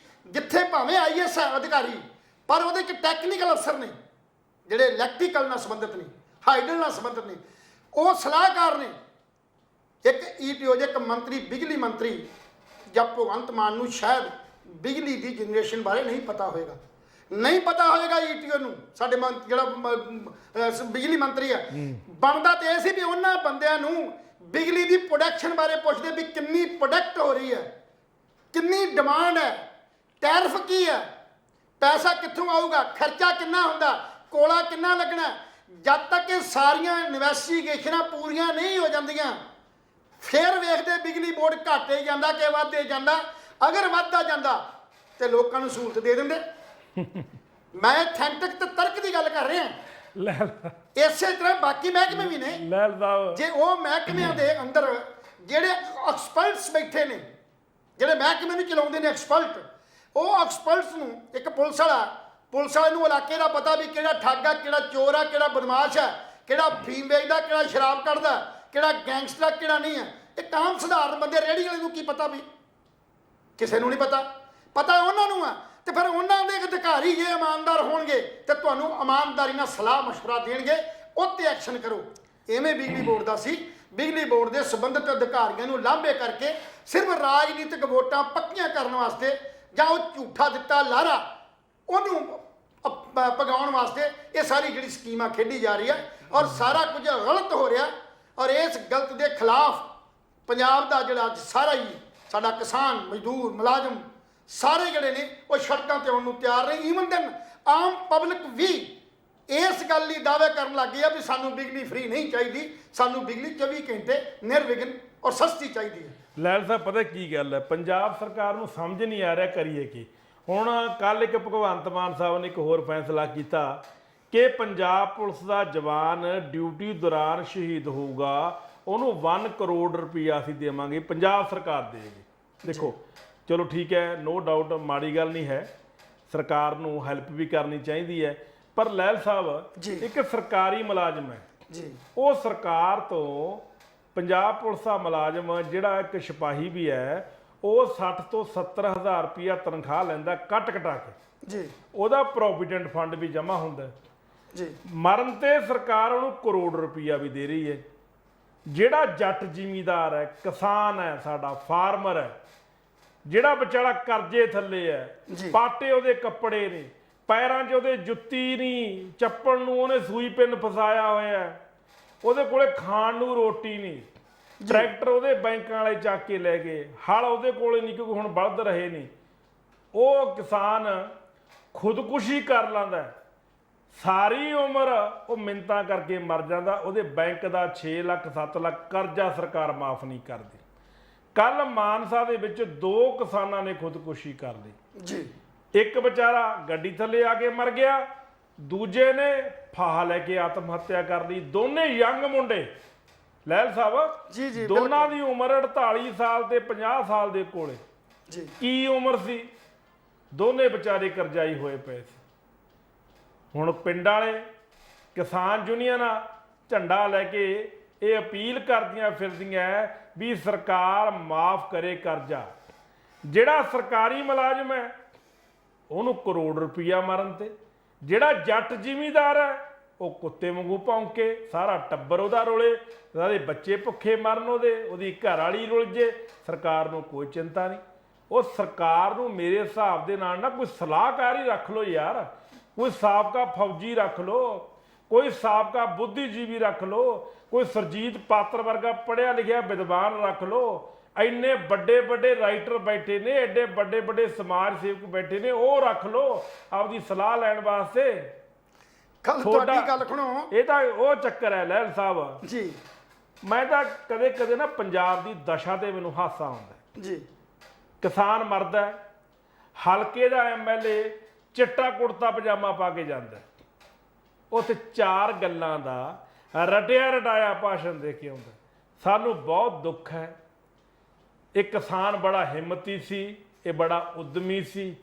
ਜਿੱਥੇ ਭਾਵੇਂ IAS ਹੈ ਅਧਿਕਾਰੀ, ਪਰ ਉਹਦੇ ਚ ਟੈਕਨੀਕਲ ਅਫਸਰ ਨੇ ਜਿਹੜੇ ਇਲੈਕਟ੍ਰੀਕਲ ਨਾਲ ਸੰਬੰਧਿਤ ਨੇ, ਹਾਈਡਲ ਨਾਲ ਸੰਬੰਧਿਤ ਨੇ, ਉਹ ਸਲਾਹਕਾਰ ਨੇ। ਇੱਕ ETO ਇੱਕ ਮੰਤਰੀ, ਬਿਜਲੀ ਮੰਤਰੀ ਜਾਂ ਭਗਵੰਤ ਮਾਨ ਨੂੰ ਸ਼ਾਇਦ ਬਿਜਲੀ ਦੀ ਜਨਰੇਸ਼ਨ ਬਾਰੇ ਨਹੀਂ ਪਤਾ ਹੋਏਗਾ ETO ਨੂੰ। ਸਾਡੇ ਜਿਹੜਾ ਬਿਜਲੀ ਮੰਤਰੀ ਆ, ਬਣਦਾ ਤੇ ਇਹ ਸੀ ਵੀ ਉਹਨਾਂ ਬੰਦਿਆਂ ਨੂੰ ਬਿਜਲੀ ਦੀ ਪ੍ਰੋਡਕਸ਼ਨ ਬਾਰੇ ਪੁੱਛਦੇ ਵੀ ਕਿੰਨੀ ਪ੍ਰੋਡਕਟ ਹੋ ਰਹੀ ਹੈ, ਕਿੰਨੀ ਡਿਮਾਂਡ ਹੈ, ਟੈਰਿਫ ਕੀ ਹੈ, ਪੈਸਾ ਕਿੱਥੋਂ ਆਊਗਾ, ਖਰਚਾ ਕਿੰਨਾ ਹੁੰਦਾ, ਕੋਲਾ ਕਿੰਨਾ ਲੱਗਣਾ। ਜਦ ਤੱਕ ਇਹ ਸਾਰੀਆਂ ਇਨਵੈਸਟੀਗੇਸ਼ਨਾਂ ਪੂਰੀਆਂ ਨਹੀਂ ਹੋ ਜਾਂਦੀਆਂ ਫਿਰ ਵੇਖਦੇ ਬਿਜਲੀ ਬੋਰਡ ਘਾਟੇ ਜਾਂਦਾ ਕਿ ਵੱਧਦੇ ਜਾਂਦਾ। ਅਗਰ ਵੱਧਦਾ ਜਾਂਦਾ ਤੇ ਲੋਕਾਂ ਨੂੰ ਸਹੂਲਤ ਦੇ ਦਿੰਦੇ। ਮੈਂ ਅਥੈਂਟਿਕ ਤੇ ਤਰਕ ਦੀ ਗੱਲ ਕਰ ਰਿਹਾ। ਇਸੇ ਤਰ੍ਹਾਂ ਬਾਕੀ ਮਹਿਕਮੇ ਵੀ ਨੇ। ਜੇ ਉਹ ਮਹਿਕਮਿਆਂ ਦੇ ਅੰਦਰ ਜਿਹੜੇ ਐਕਸਪਰਟਸ ਬੈਠੇ ਨੇ, ਜਿਹੜੇ ਮਹਿਕਮੇ ਨੂੰ ਚਲਾਉਂਦੇ ਨੇ ਐਕਸਪਰਟ, ਉਹ ਐਕਸਪਰਟਸ ਨੂੰ ਇੱਕ ਪੁਲਿਸ ਵਾਲੇ ਨੂੰ ਇਲਾਕੇ ਦਾ ਪਤਾ ਵੀ ਕਿਹੜਾ ਠੱਗ ਆ, ਕਿਹੜਾ ਚੋਰ ਆ, ਕਿਹੜਾ ਬਦਮਾਸ਼ ਹੈ, ਕਿਹੜਾ ਫੀਮ ਵੇਚਦਾ, ਕਿਹੜਾ ਸ਼ਰਾਬ ਕੱਢਦਾ, ਕਿਹੜਾ ਗੈਂਗਸਟਰ, ਕਿਹੜਾ ਨਹੀਂ ਹੈ। ਇਹ ਆਮ ਸਧਾਰਨ ਬੰਦੇ ਰੇਹੜੀ ਵਾਲੇ ਨੂੰ ਕੀ ਪਤਾ? ਵੀ ਕਿਸੇ ਨੂੰ ਨਹੀਂ ਪਤਾ ਉਹਨਾਂ ਨੂੰ ਆ। ਤੇ ਫਿਰ ਉਹਨਾਂ ਦੇ ਅਧਿਕਾਰੀ ਜੇ ਇਮਾਨਦਾਰ ਹੋਣਗੇ ਤੇ ਤੁਹਾਨੂੰ ਇਮਾਨਦਾਰੀ ਨਾਲ ਸਲਾਹ ਮਸ਼ਵਰਾ ਦੇਣਗੇ, ਉਹ 'ਤੇ ਐਕਸ਼ਨ ਕਰੋ। ਐਵੇਂ ਬਿਜਲੀ ਬੋਰਡ ਦਾ ਸੀ। ਬਿਜਲੀ ਬੋਰਡ ਦੇ ਸੰਬੰਧਿਤ ਅਧਿਕਾਰੀਆਂ ਨੂੰ ਲਾਂਭੇ ਕਰਕੇ ਸਿਰਫ ਰਾਜਨੀਤਿਕ ਵੋਟਾਂ ਪੱਕੀਆਂ ਕਰਨ ਵਾਸਤੇ ਜਾਂ ਉਹ ਝੂਠਾ ਦਿੱਤਾ ਲਾਰਾ ਉਹਨੂੰ ਪਗਾਉਣ ਵਾਸਤੇ ਇਹ ਸਾਰੀ ਜਿਹੜੀ ਸਕੀਮਾਂ ਖੇਡੀ ਜਾ ਰਹੀ ਹੈ ਔਰ ਸਾਰਾ ਕੁਝ ਗਲਤ ਹੋ ਰਿਹਾ। ਔਰ ਇਸ ਗਲਤ ਦੇ ਖਿਲਾਫ ਪੰਜਾਬ ਦਾ ਜਿਹੜਾ ਅੱਜ ਸਾਰਾ ਹੀ ਸਾਡਾ ਕਿਸਾਨ, ਮਜ਼ਦੂਰ, ਮੁਲਾਜ਼ਮ ਸਾਰੇ ਜਿਹੜੇ ਨੇ ਉਹ ਸੜਕਾਂ ਤੇ ਆਉਣ ਨੂੰ ਤਿਆਰ ਨੇ। ਈਵਨ ਦੈਨ ਆਮ ਪਬਲਿਕ ਵੀ ਇਸ ਗੱਲ ਲਈ ਦਾਅਵੇ ਕਰਨ ਲੱਗ ਗਈ ਆ ਵੀ ਸਾਨੂੰ ਬਿਜਲੀ ਫ੍ਰੀ ਨਹੀਂ ਚਾਹੀਦੀ, ਸਾਨੂੰ ਬਿਜਲੀ 24 ਘੰਟੇ ਨਿਰਵਿਘਨ ਔਰ ਸਸਤੀ ਚਾਹੀਦੀ ਹੈ। ਲੈਲ ਸਾਹਿਬ, ਪਤਾ ਕੀ ਗੱਲ ਹੈ, ਪੰਜਾਬ ਸਰਕਾਰ ਨੂੰ ਸਮਝ ਨਹੀਂ ਆ ਰਿਹਾ ਕਰੀਏ ਕੀ। ਹੁਣ ਕੱਲ ਇੱਕ ਭਗਵੰਤ ਮਾਨ ਸਾਹਿਬ ਨੇ ਇੱਕ ਹੋਰ ਫੈਸਲਾ ਕੀਤਾ ਕਿ ਪੰਜਾਬ ਪੁਲਿਸ ਦਾ ਜਵਾਨ ਡਿਊਟੀ ਦੌਰਾਨ ਸ਼ਹੀਦ ਹੋਊਗਾ, ਉਹਨੂੰ 1 ਕਰੋੜ ਰੁਪਈਆ ਅਸੀਂ ਦੇਵਾਂਗੇ, ਪੰਜਾਬ ਸਰਕਾਰ ਦੇਵੇਗੀ। ਦੇਖੋ ਚਲੋ ਠੀਕ ਹੈ, ਨੋ ਡਾਊਟ, ਮਾੜੀ ਗੱਲ ਨਹੀਂ ਹੈ, ਸਰਕਾਰ ਨੂੰ ਹੈਲਪ ਵੀ ਕਰਨੀ ਚਾਹੀਦੀ ਹੈ। ਪਰ ਲੈਲ ਸਾਹਿਬ ਇੱਕ ਸਰਕਾਰੀ ਮੁਲਾਜ਼ਮ ਹੈ ਜੀ, ਉਹ ਸਰਕਾਰ ਤੋਂ ਪੰਜਾਬ ਪੁਲਿਸ ਦਾ ਮੁਲਾਜ਼ਮ ਜਿਹੜਾ ਇੱਕ ਸਿਪਾਹੀ ਵੀ ਹੈ, ਉਹ 60 ਤੋਂ 70 ਹਜ਼ਾਰ ਰੁਪਈਆ ਤਨਖਾਹ ਲੈਂਦਾ ਕੱਟ ਕਟਾ ਕੇ ਜੀ। ਉਹਦਾ ਪ੍ਰੋਵੀਡੈਂਟ ਫੰਡ ਵੀ ਜਮ੍ਹਾਂ ਹੁੰਦਾ ਜੀ। ਮਰਨ ਤੇ ਸਰਕਾਰ ਉਹਨੂੰ ਕਰੋੜ ਰੁਪਈਆ ਵੀ ਦੇ ਰਹੀ ਹੈ। ਜਿਹੜਾ ਜੱਟ ਜ਼ਿਮੀਂਦਾਰ ਹੈ, ਕਿਸਾਨ ਹੈ, ਸਾਡਾ ਫਾਰਮਰ ਹੈ, ਜਿਹੜਾ ਵਿਚਾਰਾ ਕਰਜ਼ੇ ਥੱਲੇ ਹੈ, ਪਾਟੇ ਉਹਦੇ ਕੱਪੜੇ ਨੇ, ਪੈਰਾਂ 'ਚ ਉਹਦੇ ਜੁੱਤੀ ਨਹੀਂ, ਚੱਪਲ ਨੂੰ ਉਹਨੇ ਸੂਈ ਪਿੰਨ ਫਸਾਇਆ ਹੋਇਆ, ਉਹਦੇ ਕੋਲੇ ਖਾਣ ਨੂੰ ਰੋਟੀ ਨਹੀਂ, ਟਰੈਕਟਰ ਉਹਦੇ ਬੈਂਕਾਂ ਵਾਲੇ ਚੱਕ ਕੇ ਲੈ ਗਏ, ਹਲ ਉਹਦੇ ਕੋਲੇ ਨਹੀਂ ਕਿਉਂਕਿ ਹੁਣ ਬਲਦ ਰਹੇ ਨਹੀਂ, ਉਹ ਕਿਸਾਨ ਖੁਦਕੁਸ਼ੀ ਕਰ ਲੈਂਦਾ, ਸਾਰੀ ਉਮਰ ਉਹ ਮਿੰਨਤਾਂ ਕਰਕੇ ਮਰ ਜਾਂਦਾ, ਉਹਦੇ ਬੈਂਕ ਦਾ 6 ਲੱਖ 7 ਲੱਖ ਕਰਜ਼ਾ ਸਰਕਾਰ ਮਾਫ ਨਹੀਂ ਕਰਦੀ। ਕੱਲ ਮਾਨਸਾ ਦੇ ਵਿੱਚ 2 ਕਿਸਾਨਾਂ ਨੇ ਖੁਦਕੁਸ਼ੀ ਕਰ ਲਈ ਜੀ। ਇੱਕ ਵਿਚਾਰਾ ਗੱਡੀ ਥੱਲੇ ਆ ਕੇ ਮਰ ਗਿਆ, ਦੂਜੇ ਨੇ ਫਾਹਾ ਲੈ ਕੇ ਆਤਮ ਹੱਤਿਆ ਕਰ ਲਈ। ਦੋਨੇ ਯੰਗ ਮੁੰਡੇ ਲੈਲ ਸਾਹਿਬ ਜੀ, ਦੋਨਾਂ ਦੀ ਉਮਰ 48 ਸਾਲ ਤੇ 50 ਸਾਲ ਦੇ ਕੋਲੇ ਜੀ। ਕੀ ਉਮਰ ਸੀ? ਦੋਨੇ ਵਿਚਾਰੇ ਕਰਜ਼ਾਈ ਹੋਏ ਪਏ ਸੀ। ਹੁਣ ਪਿੰਡ ਵਾਲੇ ਕਿਸਾਨ ਯੂਨੀਅਨਾਂ ਝੰਡਾ ਲੈ ਕੇ ਇਹ ਅਪੀਲ ਕਰਦੀਆਂ ਫਿਰਦੀਆਂ ਵੀ ਸਰਕਾਰ ਮਾਫ ਕਰੇ ਕਰਜ਼ਾ। ਜਿਹੜਾ ਸਰਕਾਰੀ ਮੁਲਾਜ਼ਮ ਹੈ ਉਹਨੂੰ ਕਰੋੜ ਰੁਪਈਆ ਮਰਨ ਤੇ, ਜਿਹੜਾ ਜੱਟ ਜ਼ਿਮੀਂਦਾਰ ਹੈ ਉਹ ਕੁੱਤੇ ਵਾਂਗੂ ਭੌਂਕੇ, ਸਾਰਾ ਟੱਬਰ ਉਹਦਾ ਰੋਲੇ, ਉਹਦੇ ਬੱਚੇ ਭੁੱਖੇ ਮਰਨ, ਉਹਦੀ ਘਰ ਵਾਲੀ ਰੁਲ ਜੇ, ਸਰਕਾਰ ਨੂੰ ਕੋਈ ਚਿੰਤਾ ਨਹੀਂ। ਉਹ ਸਰਕਾਰ ਨੂੰ ਮੇਰੇ ਹਿਸਾਬ ਦੇ ਨਾਲ ਨਾ ਕੋਈ ਸਲਾਹਕਾਰ ਹੀ ਰੱਖ ਲਓ ਯਾਰ, ਕੋਈ ਸਾਬਕਾ ਫੌਜੀ ਰੱਖ ਲਓ, ਕੋਈ ਸਾਬਕਾ ਬੁੱਧੀਜੀਵੀ ਰੱਖ ਲਓ, ਕੋਈ ਸੁਰਜੀਤ ਪਾਤਰ ਵਰਗਾ ਪੜ੍ਹਿਆ ਲਿਖਿਆ ਵਿਦਵਾਨ ਰੱਖ ਲਓ। ਇੰਨੇ ਵੱਡੇ ਵੱਡੇ ਰਾਈਟਰ ਬੈਠੇ ਨੇ, ਐਡੇ ਵੱਡੇ ਵੱਡੇ ਸਮਾਜ ਸੇਵਕ ਬੈਠੇ ਨੇ, ਉਹ ਰੱਖ ਲਓ ਆਪਦੀ ਸਲਾਹ ਲੈਣ ਵਾਸਤੇ। ਤੁਹਾਡੀ ਗੱਲ ਸੁਣੋ, ਇਹ ਤਾਂ ਉਹ ਚੱਕਰ ਹੈ ਲਹਿਲ ਸਾਹਿਬ ਜੀ। ਮੈਂ ਤਾਂ ਕਦੇ ਕਦੇ ਨਾ ਪੰਜਾਬ ਦੀ ਦਸ਼ਾ ਤੇ ਮੈਨੂੰ ਹਾਸਾ ਆਉਂਦਾ ਜੀ। ਕਿਸਾਨ ਮਰਦਾ, ਹਲਕੇ ਦਾ ਐਮਐਲਏ ਚਿੱਟਾ ਕੁੜਤਾ ਪਜਾਮਾ ਪਾ ਕੇ ਜਾਂਦਾ, ਉੱਥੇ 4 ਗੱਲਾਂ ਦਾ ਰਟਿਆ ਰਟਾਇਆ ਭਾਸ਼ਣ ਦੇ ਕੇ ਆਉਂਦਾ। ਸਾਨੂੰ ਬਹੁਤ ਦੁੱਖ ਹੈ। ਇਹ ਕਿਸਾਨ ਬੜਾ ਹਿੰਮਤੀ ਸੀ, ਇਹ ਬੜਾ ਉਦਮੀ ਸੀ।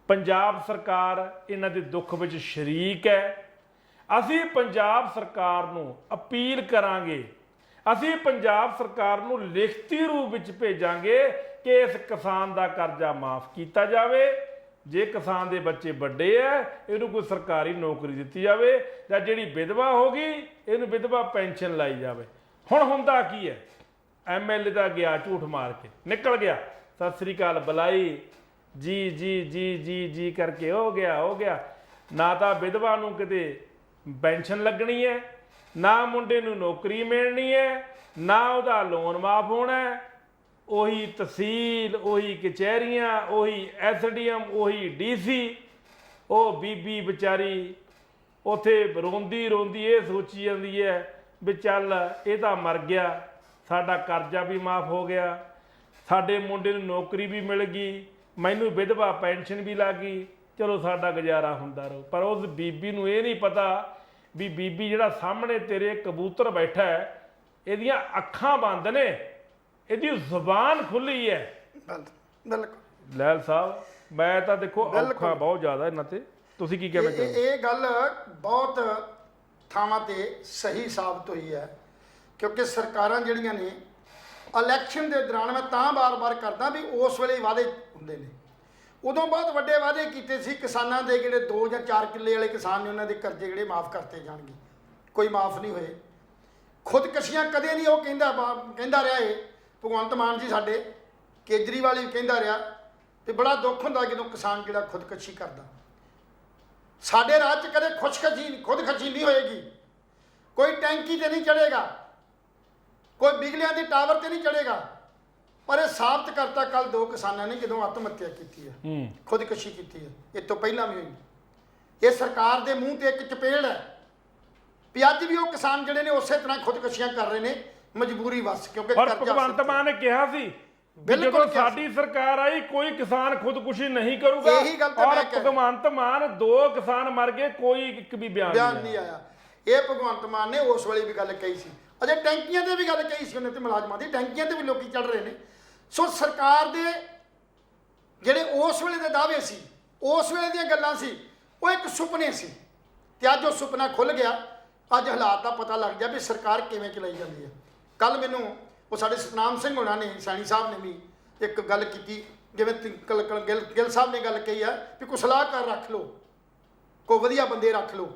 ਪੰਜਾਬ ਸਰਕਾਰ ਇਹਨਾਂ ਦੇ ਦੁੱਖ ਵਿੱਚ ਸ਼ਰੀਕ ਹੈ। ਅਸੀਂ ਪੰਜਾਬ ਸਰਕਾਰ ਨੂੰ ਅਪੀਲ ਕਰਾਂਗੇ, ਅਸੀਂ ਪੰਜਾਬ ਸਰਕਾਰ ਨੂੰ ਲਿਖਤੀ ਰੂਪ ਵਿੱਚ ਭੇਜਾਂਗੇ ਕਿ ਇਸ ਕਿਸਾਨ ਦਾ ਕਰਜ਼ਾ ਮਾਫ ਕੀਤਾ ਜਾਵੇ। ਜੇ ਕਿਸਾਨ ਦੇ ਬੱਚੇ ਵੱਡੇ ਐ, ਇਹਨੂੰ ਕੋਈ ਸਰਕਾਰੀ ਨੌਕਰੀ ਦਿੱਤੀ ਜਾਵੇ, ਜਾਂ ਜਿਹੜੀ ਵਿਧਵਾ ਹੋ ਗਈ ਇਹਨੂੰ ਵਿਧਵਾ ਪੈਨਸ਼ਨ ਲਾਈ ਜਾਵੇ। ਹੁਣ ਹੁੰਦਾ ਕੀ ਹੈ, ਐਮਐਲਏ ਦਾ ਗਿਆ ਝੂਠ ਮਾਰ ਕੇ ਨਿਕਲ ਗਿਆ, ਸਤਿ ਸ੍ਰੀ ਅਕਾਲ ਬੁਲਾਈ, ਜੀ ਜੀ ਜੀ ਜੀ ਜੀ ਕਰਕੇ ਹੋ ਗਿਆ। ਨਾ ਤਾਂ ਵਿਧਵਾ ਨੂੰ ਕਿਤੇ ਪੈਨਸ਼ਨ ਲੱਗਣੀ ਹੈ, ਨਾ ਮੁੰਡੇ ਨੂੰ ਨੌਕਰੀ ਮਿਲਣੀ ਹੈ, ਨਾ ਉਹਦਾ ਲੋਨ ਮਾਫ ਹੋਣਾ ਹੈ। ਉਹੀ ਤਹਿਸੀਲ, ਉਹੀ ਕਚਹਿਰੀਆਂ, ਉਹੀ ਐਸਡੀਐਮ, ਉਹੀ ਡੀਸੀ। ਉਹ ਬੀਬੀ ਵਿਚਾਰੀ ਉੱਥੇ ਰੋਂਦੀ ਰੋਂਦੀ ਇਹ ਸੋਚੀ ਜਾਂਦੀ ਹੈ ਵੀ ਚੱਲ ਇਹ ਤਾਂ ਮਰ ਗਿਆ, ਸਾਡਾ ਕਰਜ਼ਾ ਵੀ ਮਾਫ ਹੋ ਗਿਆ, ਸਾਡੇ ਮੁੰਡੇ ਨੂੰ ਨੌਕਰੀ ਵੀ ਮਿਲ ਗਈ, ਮੈਨੂੰ ਵਿਧਵਾ ਪੈਨਸ਼ਨ ਵੀ ਲੱਗ ਗਈ, ਚਲੋ ਸਾਡਾ ਗੁਜ਼ਾਰਾ ਹੁੰਦਾ ਰਹੂ। ਪਰ ਉਸ ਬੀਬੀ ਨੂੰ ਇਹ ਨਹੀਂ ਪਤਾ ਵੀ ਬੀਬੀ ਜਿਹੜਾ ਸਾਹਮਣੇ ਤੇਰੇ ਕਬੂਤਰ ਬੈਠਾ ਹੈ, ਇਹਦੀਆਂ ਅੱਖਾਂ ਬੰਦ ਨੇ, ਇਹਦੀ ਜ਼ੁਬਾਨ ਖੁੱਲੀ ਹੈ। ਬਿਲਕੁਲ ਲਹਿਲ ਸਾਹਿਬ, ਮੈਂ ਤਾਂ ਦੇਖੋ ਔਖਾ ਬਹੁਤ ਜ਼ਿਆਦਾ ਇਹਨਾਂ ਤੇ, ਤੁਸੀਂ ਕੀ ਕਹਿਣਾ ਚਾਹੁੰਦੇ? ਇਹ ਗੱਲ ਬਹੁਤ ਥਾਵਾਂ ਤੇ ਸਹੀ ਸਾਬਤ ਹੋਈ ਹੈ, ਕਿਉਂਕਿ ਸਰਕਾਰਾਂ ਜਿਹੜੀਆਂ ਨੇ ਇਲੈਕਸ਼ਨ ਦੇ ਦੌਰਾਨ, ਮੈਂ ਤਾਂ ਬਾਰ-ਬਾਰ ਕਰਦਾ ਵੀ ਉਸ ਵੇਲੇ ਵਾਅਦੇ ਹੁੰਦੇ ਨੇ, ਉਦੋਂ ਬਹੁਤ ਵੱਡੇ ਵਾਅਦੇ ਕੀਤੇ ਸੀ ਕਿਸਾਨਾਂ ਦੇ, ਜਿਹੜੇ 2 ਜਾਂ 4 ਕਿੱਲੇ ਵਾਲੇ ਕਿਸਾਨ ਨੇ ਉਹਨਾਂ ਦੇ ਕਰਜ਼ੇ ਜਿਹੜੇ ਮਾਫ ਕਰਤੇ ਜਾਣਗੇ, ਕੋਈ ਮਾਫ ਨਹੀਂ ਹੋਏ। ਖੁਦਕਸ਼ੀਆਂ ਕਦੇ ਨਹੀਂ ਉਹ ਕਹਿੰਦਾ ਰਿਹਾ ਇਹ ਭਗਵੰਤ ਮਾਨ ਜੀ ਸਾਡੇ, ਕੇਜਰੀਵਾਲ ਵੀ ਕਹਿੰਦਾ ਰਿਹਾ ਤੇ ਬੜਾ ਦੁੱਖ ਹੁੰਦਾ ਜਦੋਂ ਕਿਸਾਨ ਜਿਹੜਾ ਖੁਦਕਸ਼ੀ ਕਰਦਾ। ਸਾਡੇ ਰਾਜ 'ਚ ਕਦੇ ਖੁਦਕਸ਼ੀ ਨਹੀਂ ਹੋਏਗੀ। ਕੋਈ ਟੈਂਕੀ ਤੇ ਨਹੀਂ ਚੜੇਗਾ, ਕੋਈ ਬਿਜਲੀਆਂ ਦੇ ਟਾਵਰ ਤੇ ਨਹੀਂ ਚੜੇਗਾ। ਪਰ ਇਹ ਸਾਬਤ ਕਰਤਾ ਕੱਲ 2 ਕਿਸਾਨਾਂ ਨੇ ਜਦੋਂ ਆਤਮ ਹੱਤਿਆ ਕੀਤੀ ਹੈ, ਖੁਦਕਸ਼ੀ ਕੀਤੀ ਹੈ। ਇਹ ਤੋਂ ਪਹਿਲਾਂ ਵੀ ਹੋਈ। ਇਹ ਸਰਕਾਰ ਦੇ ਮੂੰਹ ਤੇ ਇੱਕ ਚਪੇੜ ਹੈ ਵੀ ਅੱਜ ਵੀ ਉਹ ਕਿਸਾਨ ਜਿਹੜੇ ਨੇ ਉਸੇ ਤਰ੍ਹਾਂ ਖੁਦਕਸ਼ੀਆਂ ਕਰ ਰਹੇ ਨੇ ਮਜਬੂਰੀ ਵਸ, ਕਿਉਂਕਿ ਭਗਵੰਤ ਮਾਨ ਨੇ ਕਿਹਾ ਸੀ ਜਦੋਂ ਸਾਡੀ ਸਰਕਾਰ ਆਈ ਕੋਈ ਕਿਸਾਨ ਖੁਦਕੁਸ਼ੀ ਨਹੀਂ ਕਰੂਗਾ। ਔਰ ਭਗਵੰਤ ਮਾਨ 2 ਕਿਸਾਨ ਮਰ ਗਏ, ਕੋਈ ਇੱਕ ਵੀ ਬਿਆਨ ਨਹੀਂ ਆਇਆ। ਇਹ ਭਗਵੰਤ ਮਾਨ ਨੇ ਉਸ ਵੇਲੇ ਵੀ ਗੱਲ ਕਹੀ ਸੀ, ਅਜੇ ਟੈਂਕੀਆਂ ਤੇ ਵੀ ਗੱਲ ਕਹੀ ਸੀ ਉਹਨੇ, ਤੇ ਮੁਲਾਜ਼ਮਾਂ ਦੀ ਟੈਂਕੀਆਂ ਤੇ ਵੀ ਲੋਕੀ ਚੜ ਰਹੇ ਨੇ। ਸੋ ਸਰਕਾਰ ਦੇ ਜਿਹੜੇ ਉਸ ਵੇਲੇ ਦੇ ਦਾਅਵੇ ਸੀ, ਉਸ ਵੇਲੇ ਦੀਆਂ ਗੱਲਾਂ ਸੀ, ਉਹ ਇੱਕ ਸੁਪਨੇ ਸੀ, ਤੇ ਅੱਜ ਉਹ ਸੁਪਨਾ ਖੁੱਲ ਗਿਆ। ਅੱਜ ਹਾਲਾਤ ਦਾ ਪਤਾ ਲੱਗ ਗਿਆ ਵੀ ਸਰਕਾਰ ਕਿਵੇਂ ਚਲਾਈ ਜਾਂਦੀ ਹੈ। ਕੱਲ ਮੈਨੂੰ ਉਹ ਸਾਡੇ ਸਤਨਾਮ ਸਿੰਘ ਹੋਣਾ ਨੇ, ਸੈਣੀ ਸਾਹਿਬ ਨੇ ਵੀ ਇੱਕ ਗੱਲ ਕੀਤੀ, ਜਿਵੇਂ ਗਿੱਲ ਸਾਹਿਬ ਨੇ ਗੱਲ ਕਹੀ ਹੈ ਵੀ ਕੋਈ ਸਲਾਹਕਾਰ ਰੱਖ ਲਓ, ਕੋਈ ਵਧੀਆ ਬੰਦੇ ਰੱਖ ਲਓ।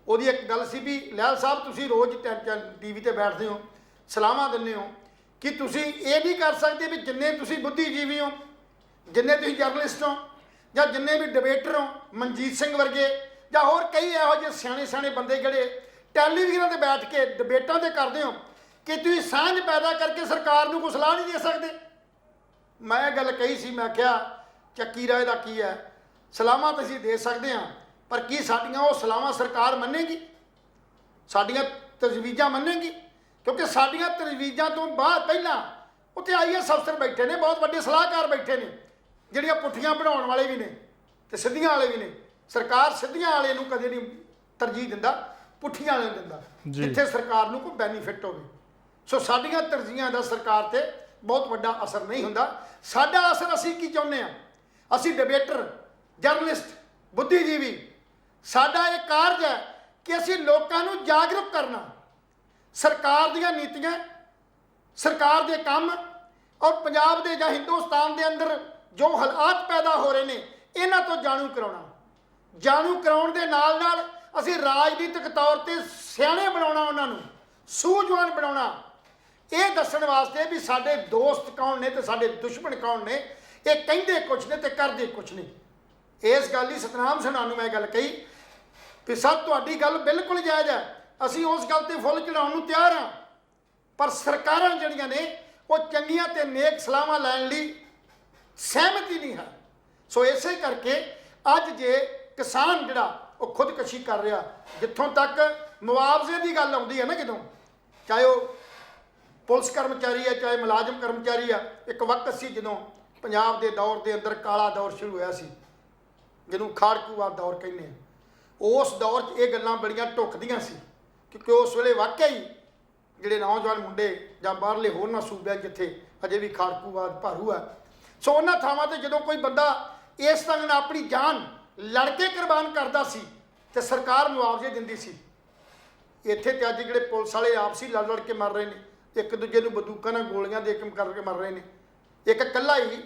ਉਹਦੀ ਇੱਕ ਗੱਲ ਸੀ ਵੀ ਲਹਿਲ ਸਾਹਿਬ ਤੁਸੀਂ ਰੋਜ਼ ਟੀਵੀ ਤੇ ਬੈਠਦੇ ਹੋ, ਸਲਾਹਾਂ ਦਿੰਦੇ ਹੋ, ਕਿ ਤੁਸੀਂ ਇਹ ਨਹੀਂ ਕਰ ਸਕਦੇ ਵੀ ਜਿੰਨੇ ਤੁਸੀਂ ਬੁੱਧੀਜੀਵੀ ਹੋ, ਜਿੰਨੇ ਤੁਸੀਂ ਜਰਨਲਿਸਟ ਹੋ, ਜਾਂ ਜਿੰਨੇ ਵੀ ਡਿਬੇਟਰ ਹੋ, ਮਨਜੀਤ ਸਿੰਘ ਵਰਗੇ ਜਾਂ ਹੋਰ ਕਈ ਇਹੋ ਜਿਹੇ ਸਿਆਣੇ ਬੰਦੇ ਜਿਹੜੇ ਟੈਲੀਵਿਜ਼ਨਾਂ ਤੇ ਬੈਠ ਕੇ ਡਿਬੇਟਾਂ ਤੇ ਕਰਦੇ ਹੋ, ਕਿ ਤੁਸੀਂ ਸਾਂਝ ਪੈਦਾ ਕਰਕੇ ਸਰਕਾਰ ਨੂੰ ਕੋਈ ਸਲਾਹ ਨਹੀਂ ਦੇ ਸਕਦੇ। ਮੈਂ ਗੱਲ ਕਹੀ ਸੀ, ਮੈਂ ਕਿਹਾ ਚੱਕੀ ਰਾਏ ਦਾ ਕੀ ਹੈ, ਸਲਾਹਾਂ ਤਾਂ ਅਸੀਂ ਦੇ ਸਕਦੇ ਹਾਂ, ਪਰ ਕੀ ਸਾਡੀਆਂ ਉਹ ਸਲਾਹਾਂ ਸਰਕਾਰ ਮੰਨੇਗੀ? ਸਾਡੀਆਂ ਤਜਵੀਜ਼ਾਂ ਮੰਨੇਗੀ? ਕਿਉਂਕਿ ਸਾਡੀਆਂ ਤਜਵੀਜ਼ਾਂ ਤੋਂ ਪਹਿਲਾਂ ਉੱਥੇ ਆਈਐਸ ਅਫਸਰ ਬੈਠੇ ਨੇ, ਬਹੁਤ ਵੱਡੇ ਸਲਾਹਕਾਰ ਬੈਠੇ ਨੇ, ਜਿਹੜੀਆਂ ਪੁੱਠੀਆਂ ਬਣਾਉਣ ਵਾਲੇ ਵੀ ਨੇ ਤੇ ਸਿੱਧੀਆਂ ਵਾਲੇ ਵੀ ਨੇ। ਸਰਕਾਰ ਸਿੱਧੀਆਂ ਵਾਲੇ ਨੂੰ ਕਦੇ ਨਹੀਂ ਤਰਜੀਹ ਦਿੰਦਾ, ਪੁੱਠੀਆਂ ਵਾਲੇ ਨੂੰ ਦਿੰਦਾ, ਜਿੱਥੇ ਸਰਕਾਰ ਨੂੰ ਕੋਈ ਬੈਨੀਫਿਟ ਹੋਵੇ। ਸੋ ਸਾਡੀਆਂ ਤਰਜੀਹਾਂ ਦਾ ਸਰਕਾਰ ਤੇ ਬਹੁਤ ਵੱਡਾ ਅਸਰ ਨਹੀਂ ਹੁੰਦਾ। ਸਾਡਾ ਅਸਰ ਅਸੀਂ ਕੀ ਚਾਹੁੰਦੇ ਹਾਂ? ਅਸੀਂ ਡਿਬੇਟਰ, ਜਰਨਲਿਸਟ, ਬੁੱਧੀਜੀਵੀ, ਸਾਡਾ ਇਹ ਕਾਰਜ ਹੈ ਕਿ ਅਸੀਂ ਲੋਕਾਂ ਨੂੰ ਜਾਗਰੂਕ ਕਰਨਾ, ਸਰਕਾਰ ਦੀਆਂ ਨੀਤੀਆਂ, ਸਰਕਾਰ ਦੇ ਕੰਮ, ਔਰ ਪੰਜਾਬ ਦੇ ਜਾਂ ਹਿੰਦੁਸਤਾਨ ਦੇ ਅੰਦਰ ਜੋ ਹਾਲਾਤ ਪੈਦਾ ਹੋ ਰਹੇ ਨੇ ਇਹਨਾਂ ਤੋਂ ਜਾਣੂ ਕਰਾਉਣਾ। ਜਾਣੂ ਕਰਾਉਣ ਦੇ ਨਾਲ ਨਾਲ ਅਸੀਂ ਰਾਜਨੀਤਿਕ ਤੌਰ ਤੇ ਸਿਆਣੇ ਬਣਾਉਣਾ, ਉਹਨਾਂ ਨੂੰ ਸੂਝਵਾਨ ਬਣਾਉਣਾ, ਇਹ ਦੱਸਣ ਵਾਸਤੇ ਵੀ ਸਾਡੇ ਦੋਸਤ ਕੌਣ ਨੇ ਤੇ ਸਾਡੇ ਦੁਸ਼ਮਣ ਕੌਣ ਨੇ। ਇਹ ਕਹਿੰਦੇ ਕੁਛ ਨੇ ਤੇ ਕਰਦੇ ਕੁਛ ਨੇ। ਇਸ ਗੱਲ ਦੀ ਸਤਨਾਮ ਸਿੰਘਾਂ ਨੂੰ ਮੈਂ ਗੱਲ ਕਹੀ, ਵੀ ਸਰ ਤੁਹਾਡੀ ਗੱਲ ਬਿਲਕੁਲ ਜਾਇਜ਼ ਹੈ, ਅਸੀਂ ਉਸ ਗੱਲ ਤੇ ਫੁੱਲ ਚੜਾਉਣ ਨੂੰ ਤਿਆਰ ਹਾਂ, ਪਰ ਸਰਕਾਰਾਂ ਜਿਹੜੀਆਂ ਨੇ ਉਹ ਚੰਗੀਆਂ ਤੇ ਨੇਕ ਸਲਾਹਾਂ ਲੈਣ ਲਈ ਸਹਿਮਤ ਹੀ ਨਹੀਂ ਹੈ। ਸੋ ਇਸੇ ਕਰਕੇ ਅੱਜ ਜੇ ਕਿਸਾਨ ਜਿਹੜਾ ਉਹ ਖੁਦਕੁਸ਼ੀ ਕਰ ਰਿਹਾ, ਜਿੱਥੋਂ ਤੱਕ ਮੁਆਵਜ਼ੇ ਦੀ ਗੱਲ ਆਉਂਦੀ ਹੈ ਨਾ, ਜਦੋਂ ਚਾਹੇ ਉਹ ਪੁਲਿਸ ਕਰਮਚਾਰੀ ਹੈ ਚਾਹੇ ਮੁਲਾਜ਼ਮ ਕਰਮਚਾਰੀ ਆ, ਇੱਕ ਵਕਤ ਸੀ ਜਦੋਂ ਪੰਜਾਬ ਦੇ ਦੌਰ ਦੇ ਅੰਦਰ ਕਾਲਾ ਦੌਰ ਸ਼ੁਰੂ ਹੋਇਆ ਸੀ, ਜਿਹਨੂੰ ਖਾੜਕੂਵਾਦ ਦੌਰ ਕਹਿੰਦੇ ਆ। ਉਸ ਦੌਰ 'ਚ ਇਹ ਗੱਲਾਂ ਬੜੀਆਂ ਢੁੱਕਦੀਆਂ ਸੀ, ਕਿਉਂਕਿ ਉਸ ਵੇਲੇ ਵਾਕਿਆ ਹੀ ਜਿਹੜੇ ਨੌਜਵਾਨ ਮੁੰਡੇ ਜਾਂ ਬਾਹਰਲੇ ਹੋਰਨਾਂ ਸੂਬਿਆਂ ਜਿੱਥੇ ਅਜੇ ਵੀ ਖਾੜਕੂਵਾਦ ਭਾਰੂ ਹੈ, ਸੋ ਉਹਨਾਂ ਥਾਵਾਂ ਤੇ ਜਦੋਂ ਕੋਈ ਬੰਦਾ ਇਸ ਢੰਗ ਨਾਲ ਆਪਣੀ ਜਾਨ ਲੜ ਕੇ ਕੁਰਬਾਨ ਕਰਦਾ ਸੀ ਤੇ ਸਰਕਾਰ ਮੁਆਵਜ਼ੇ ਦਿੰਦੀ ਸੀ। ਇੱਥੇ ਤੇ ਅੱਜ ਜਿਹੜੇ ਪੁਲਿਸ ਵਾਲੇ ਆਪਸੀ ਲੜ ਲੜ ਕੇ ਮਰ ਰਹੇ ਨੇ, ਇੱਕ ਦੂਜੇ ਨੂੰ ਬੰਦੂਕਾਂ ਨਾਲ ਗੋਲੀਆਂ ਦੇ ਕੇ ਕਰਕੇ ਮਰ ਰਹੇ ਨੇ। ਇੱਕ ਇਕੱਲਾ ਹੀ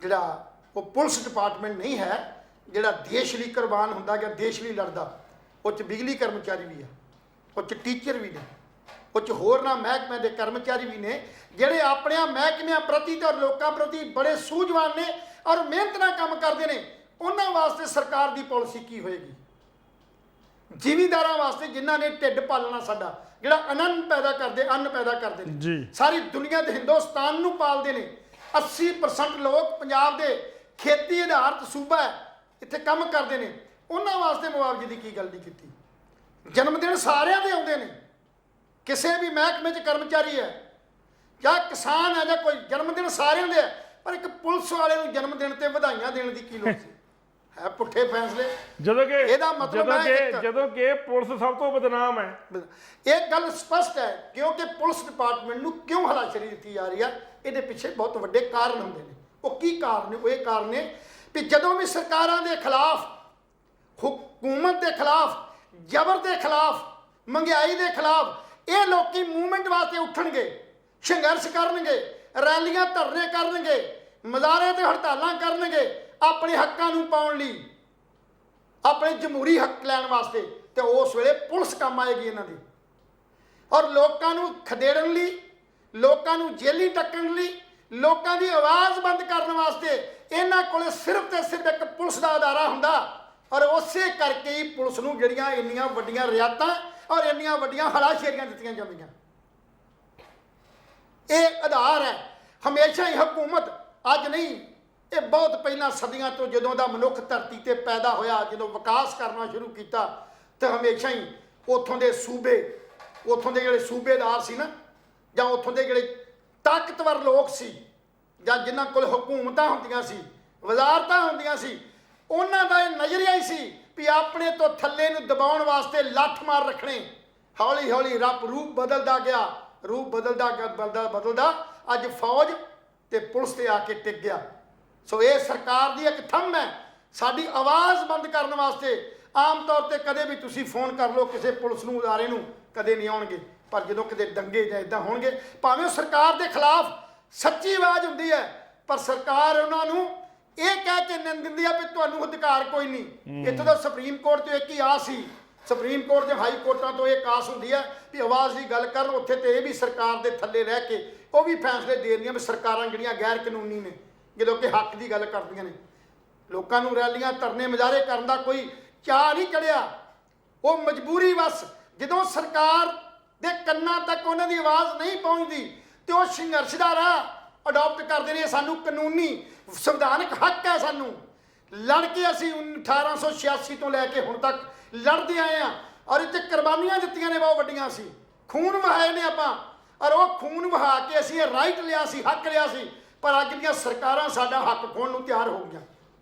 ਜਿਹੜਾ ਉਹ ਪੁਲਿਸ ਡਿਪਾਰਟਮੈਂਟ ਨਹੀਂ ਹੈ ਜਿਹੜਾ ਦੇਸ਼ ਲਈ ਕੁਰਬਾਨ ਹੁੰਦਾ ਜਾਂ ਦੇਸ਼ ਲਈ ਲੜਦਾ, ਉਹ 'ਚ ਬਿਜਲੀ ਕਰਮਚਾਰੀ ਵੀ ਆ, ਉਹ 'ਚ ਟੀਚਰ ਵੀ ਨੇ, ਉਹ 'ਚ ਹੋਰਨਾਂ ਮਹਿਕਮਿਆਂ ਦੇ ਕਰਮਚਾਰੀ ਵੀ ਨੇ ਜਿਹੜੇ ਆਪਣਿਆਂ ਮਹਿਕਮਿਆਂ ਪ੍ਰਤੀ ਤੇ ਲੋਕਾਂ ਪ੍ਰਤੀ ਬੜੇ ਸੂਝਵਾਨ ਨੇ ਔਰ ਮਿਹਨਤ ਨਾਲ ਕੰਮ ਕਰਦੇ ਨੇ। ਉਹਨਾਂ ਵਾਸਤੇ ਸਰਕਾਰ ਦੀ ਪਾਲਿਸੀ ਕੀ ਹੋਏਗੀ? ਜ਼ਿਮੀਂਦਾਰਾਂ ਵਾਸਤੇ ਜਿਨ੍ਹਾਂ ਨੇ ਢਿੱਡ ਪਾਲਣਾ, ਸਾਡਾ ਜਿਹੜਾ ਅੰਨ ਪੈਦਾ ਕਰਦੇ ਨੇ ਜੀ, ਸਾਰੀ ਦੁਨੀਆ ਦੇ ਹਿੰਦੁਸਤਾਨ ਨੂੰ ਪਾਲਦੇ ਨੇ। 80% ਲੋਕ ਪੰਜਾਬ ਦੇ ਖੇਤੀ ਆਧਾਰਿਤ ਸੂਬਾ ਹੈ, ਇੱਥੇ ਕੰਮ ਕਰਦੇ ਨੇ, ਉਹਨਾਂ ਵਾਸਤੇ ਮੁਆਵਜ਼ੇ ਦੀ ਕੀ ਗੱਲ ਨਹੀਂ ਕੀਤੀ? ਜਨਮ ਦਿਨ ਸਾਰਿਆਂ ਦੇ ਆਉਂਦੇ ਨੇ, ਕਿਸੇ ਵੀ ਮਹਿਕਮੇ 'ਚ ਕਰਮਚਾਰੀ ਹੈ ਜਾਂ ਕਿਸਾਨ ਹੈ ਜਾਂ ਕੋਈ, ਜਨਮ ਦਿਨ ਸਾਰਿਆਂ ਦੇ ਹੈ, ਪਰ ਇੱਕ ਪੁਲਿਸ ਵਾਲੇ ਨੂੰ ਜਨਮ ਦਿਨ ਤੇ ਵਧਾਈਆਂ ਦੇਣ ਦੀ ਕੀ ਲੋੜ ਸੀ? ਹੈ ਪੁੱਠੇ ਫੈਸਲੇ। ਜਦੋਂ ਕਿ ਇਹਦਾ ਮਤਲਬ ਜਦੋਂ ਕਿ ਪੁਲਿਸ ਸਭ ਤੋਂ ਬਦਨਾਮ ਹੈ। ਇਹ ਗੱਲ ਸਪਸ਼ਟ ਹੈ, ਕਿਉਂਕਿ ਪੁਲਿਸ ਡਿਪਾਰਟਮੈਂਟ ਨੂੰ ਕਿਉਂ ਹਲਾਸ਼ੇਰੀ ਦਿੱਤੀ ਜਾ ਰਹੀ ਹੈ, ਇਹਦੇ ਪਿੱਛੇ ਬਹੁਤ ਵੱਡੇ ਕਾਰਨ ਹੁੰਦੇ ਨੇ। ਉਹ ਕੀ ਕਾਰਨ ਨੇ? ਉਹ ਇਹ ਕਾਰਨ ਨੇ ਵੀ ਜਦੋਂ ਵੀ ਸਰਕਾਰਾਂ ਦੇ ਖਿਲਾਫ, ਹੁਕੂਮਤ ਦੇ ਖਿਲਾਫ, ਜ਼ਬਰ ਦੇ ਖਿਲਾਫ, ਮਹਿੰਗਾਈ ਦੇ ਖਿਲਾਫ ਇਹ ਲੋਕੀ ਮੂਵਮੈਂਟ ਵਾਸਤੇ ਉੱਠਣਗੇ, ਸੰਘਰਸ਼ ਕਰਨਗੇ, ਰੈਲੀਆਂ ਧਰਨੇ ਕਰਨਗੇ, ਮੁਜ਼ਾਹਰੇ ਤੇ ਹੜਤਾਲਾਂ ਕਰਨਗੇ ਆਪਣੇ ਹੱਕਾਂ ਨੂੰ ਪਾਉਣ ਲਈ, ਆਪਣੇ ਜਮਹੂਰੀ ਹੱਕ ਲੈਣ ਵਾਸਤੇ, ਤੇ ਉਸ ਵੇਲੇ ਪੁਲਿਸ ਕੰਮ ਆਏਗੀ ਇਹਨਾਂ ਦੀ। ਔਰ ਲੋਕਾਂ ਨੂੰ ਖਦੇੜਨ ਲਈ, ਲੋਕਾਂ ਨੂੰ ਜੇਲੀ ਟੱਕਣ ਲਈ, ਲੋਕਾਂ ਦੀ ਆਵਾਜ਼ ਬੰਦ ਕਰਨ ਵਾਸਤੇ ਇਹਨਾਂ ਕੋਲੇ ਸਿਰਫ ਤੇ ਸਿਰਫ ਇੱਕ ਪੁਲਿਸ ਦਾ ਅਦਾਰਾ ਹੁੰਦਾ। ਔਰ ਉਸੇ ਕਰਕੇ ਹੀ ਪੁਲਿਸ ਨੂੰ ਜਿਹੜੀਆਂ ਇੰਨੀਆਂ ਵੱਡੀਆਂ ਰਿਆਇਤਾਂ ਔਰ ਇੰਨੀਆਂ ਵੱਡੀਆਂ ਹਲਾਸ਼ੇਰੀਆਂ ਦਿੱਤੀਆਂ ਜਾਂਦੀਆਂ। ਇਹ ਆਧਾਰ ਹੈ। ਹਮੇਸ਼ਾ ਹੀ ਹਕੂਮਤ, ਅੱਜ ਨਹੀਂ, ਇਹ ਬਹੁਤ ਪਹਿਲਾਂ ਸਦੀਆਂ ਤੋਂ ਜਦੋਂ ਦਾ ਮਨੁੱਖ ਧਰਤੀ ਤੇ ਪੈਦਾ ਹੋਇਆ, ਜਦੋਂ ਵਿਕਾਸ ਕਰਨਾ ਸ਼ੁਰੂ ਕੀਤਾ, ਤੇ ਹਮੇਸ਼ਾ ਹੀ ਉੱਥੋਂ ਦੇ ਸੂਬੇ, ਉੱਥੋਂ ਦੇ ਜਿਹੜੇ ਸੂਬੇਦਾਰ ਸੀ ਨਾ, ਜਾਂ ਉੱਥੋਂ ਦੇ ਜਿਹੜੇ ਤਾਕਤਵਰ ਲੋਕ ਸੀ, ਜਾਂ ਜਿਨ੍ਹਾਂ ਕੋਲ ਹਕੂਮਤਾਂ ਹੁੰਦੀਆਂ ਸੀ, ਵਜ਼ਾਰਤਾਂ ਹੁੰਦੀਆਂ ਸੀ, ਉਹਨਾਂ ਦਾ ਇਹ ਨਜ਼ਰੀਆ ਹੀ ਸੀ ਵੀ ਆਪਣੇ ਤੋਂ ਥੱਲੇ ਨੂੰ ਦਬਾਉਣ ਵਾਸਤੇ ਲੱਠ ਮਾਰ ਰੱਖਣੇ। ਹੌਲੀ ਹੌਲੀ ਰੂਪ ਬਦਲਦਾ ਗਿਆ, ਰੂਪ ਬਦਲਦਾ ਅੱਜ ਫੌਜ ਤੇ ਪੁਲਿਸ ਤੇ ਆ ਕੇ ਟਿਕ ਗਿਆ। ਸੋ ਇਹ ਸਰਕਾਰ ਦੀ ਇੱਕ ਥੰਮ ਹੈ ਸਾਡੀ ਆਵਾਜ਼ ਬੰਦ ਕਰਨ ਵਾਸਤੇ। ਆਮ ਤੌਰ ਤੇ ਕਦੇ ਵੀ ਤੁਸੀਂ ਫੋਨ ਕਰ ਲਓ ਕਿਸੇ ਪੁਲਿਸ ਨੂੰ, ਅਦਾਰੇ ਨੂੰ, ਕਦੇ ਨਹੀਂ ਆਉਣਗੇ, ਪਰ ਜਦੋਂ ਕਿਤੇ ਦੰਗੇ ਜਾਂ ਇੱਦਾਂ ਹੋਣਗੇ, ਭਾਵੇਂ ਉਹ ਸਰਕਾਰ ਦੇ ਖਿਲਾਫ ਸੱਚੀ ਆਵਾਜ਼ ਹੁੰਦੀ ਹੈ, ਪਰ ਸਰਕਾਰ ਉਹਨਾਂ ਨੂੰ ਇਹ ਕਹਿ ਕੇ ਦਿੰਦੀ ਆ ਵੀ ਤੁਹਾਨੂੰ ਅਧਿਕਾਰ ਕੋਈ ਨਹੀਂ। ਇੱਥੇ ਤਾਂ ਸੁਪਰੀਮ ਕੋਰਟ ਤੋਂ ਇੱਕ ਹੀ ਆਸ ਸੀ, ਸੁਪਰੀਮ ਕੋਰਟ ਤੇ ਹਾਈ ਕੋਰਟਾਂ ਤੋਂ ਇਹ ਆਸ ਹੁੰਦੀ ਹੈ ਵੀ ਆਵਾਜ਼ ਦੀ ਗੱਲ ਕਰਨ। ਉੱਥੇ ਤੇ ਇਹ ਵੀ ਸਰਕਾਰ ਦੇ ਥੱਲੇ ਰਹਿ ਕੇ ਉਹ ਵੀ ਫੈਸਲੇ ਦੇ ਰਹੀਆਂ ਵੀ ਸਰਕਾਰਾਂ ਜਿਹੜੀਆਂ ਗੈਰ ਕਾਨੂੰਨੀ ਨੇ, ਜਦੋਂ ਕਿ ਹੱਕ ਦੀ ਗੱਲ ਕਰਦੀਆਂ ਨੇ। ਲੋਕਾਂ ਨੂੰ ਰੈਲੀਆਂ, ਧਰਨੇ, ਮੁਜ਼ਾਹਰੇ ਕਰਨ ਦਾ ਕੋਈ ਚਾਅ ਨਹੀਂ ਚੜਿਆ, ਉਹ ਮਜਬੂਰੀ ਬਸ। ਜਦੋਂ ਸਰਕਾਰ ਦੇ ਕੰਨਾਂ ਤੱਕ ਉਹਨਾਂ ਦੀ ਆਵਾਜ਼ ਨਹੀਂ ਪਹੁੰਚਦੀ ਤੇ ਉਹ ਸੰਘਰਸ਼ ਦਾ ਰਾਹ ਅਡਾਪਟ ਕਰਦੇ ਨੇ। ਸਾਨੂੰ ਕਾਨੂੰਨੀ ਸੰਵਿਧਾਨਕ ਹੱਕ ਹੈ, ਸਾਨੂੰ ਲੜ ਕੇ ਅਸੀਂ 1886 ਤੋਂ ਲੈ ਕੇ ਹੁਣ ਤੱਕ ਲੜਦੇ ਆਏ ਹਾਂ, ਔਰ ਇੱਥੇ ਕੁਰਬਾਨੀਆਂ ਦਿੱਤੀਆਂ ਨੇ ਬਹੁਤ ਵੱਡੀਆਂ ਸੀ, ਖੂਨ ਵਹਾਏ ਨੇ ਆਪਾਂ, ਔਰ ਉਹ ਖੂਨ ਵਹਾ ਕੇ ਅਸੀਂ ਇਹ ਰਾਈਟ ਲਿਆ ਸੀ, ਹੱਕ ਲਿਆ ਸੀ। ਪਰ ਅੱਜ ਦੀਆਂ ਸਰਕਾਰਾਂ ਸਾਡਾ ਹੱਕ ਖੋਣ ਨੂੰ ਤਿਆਰ ਹੋ ਗਈਆਂ।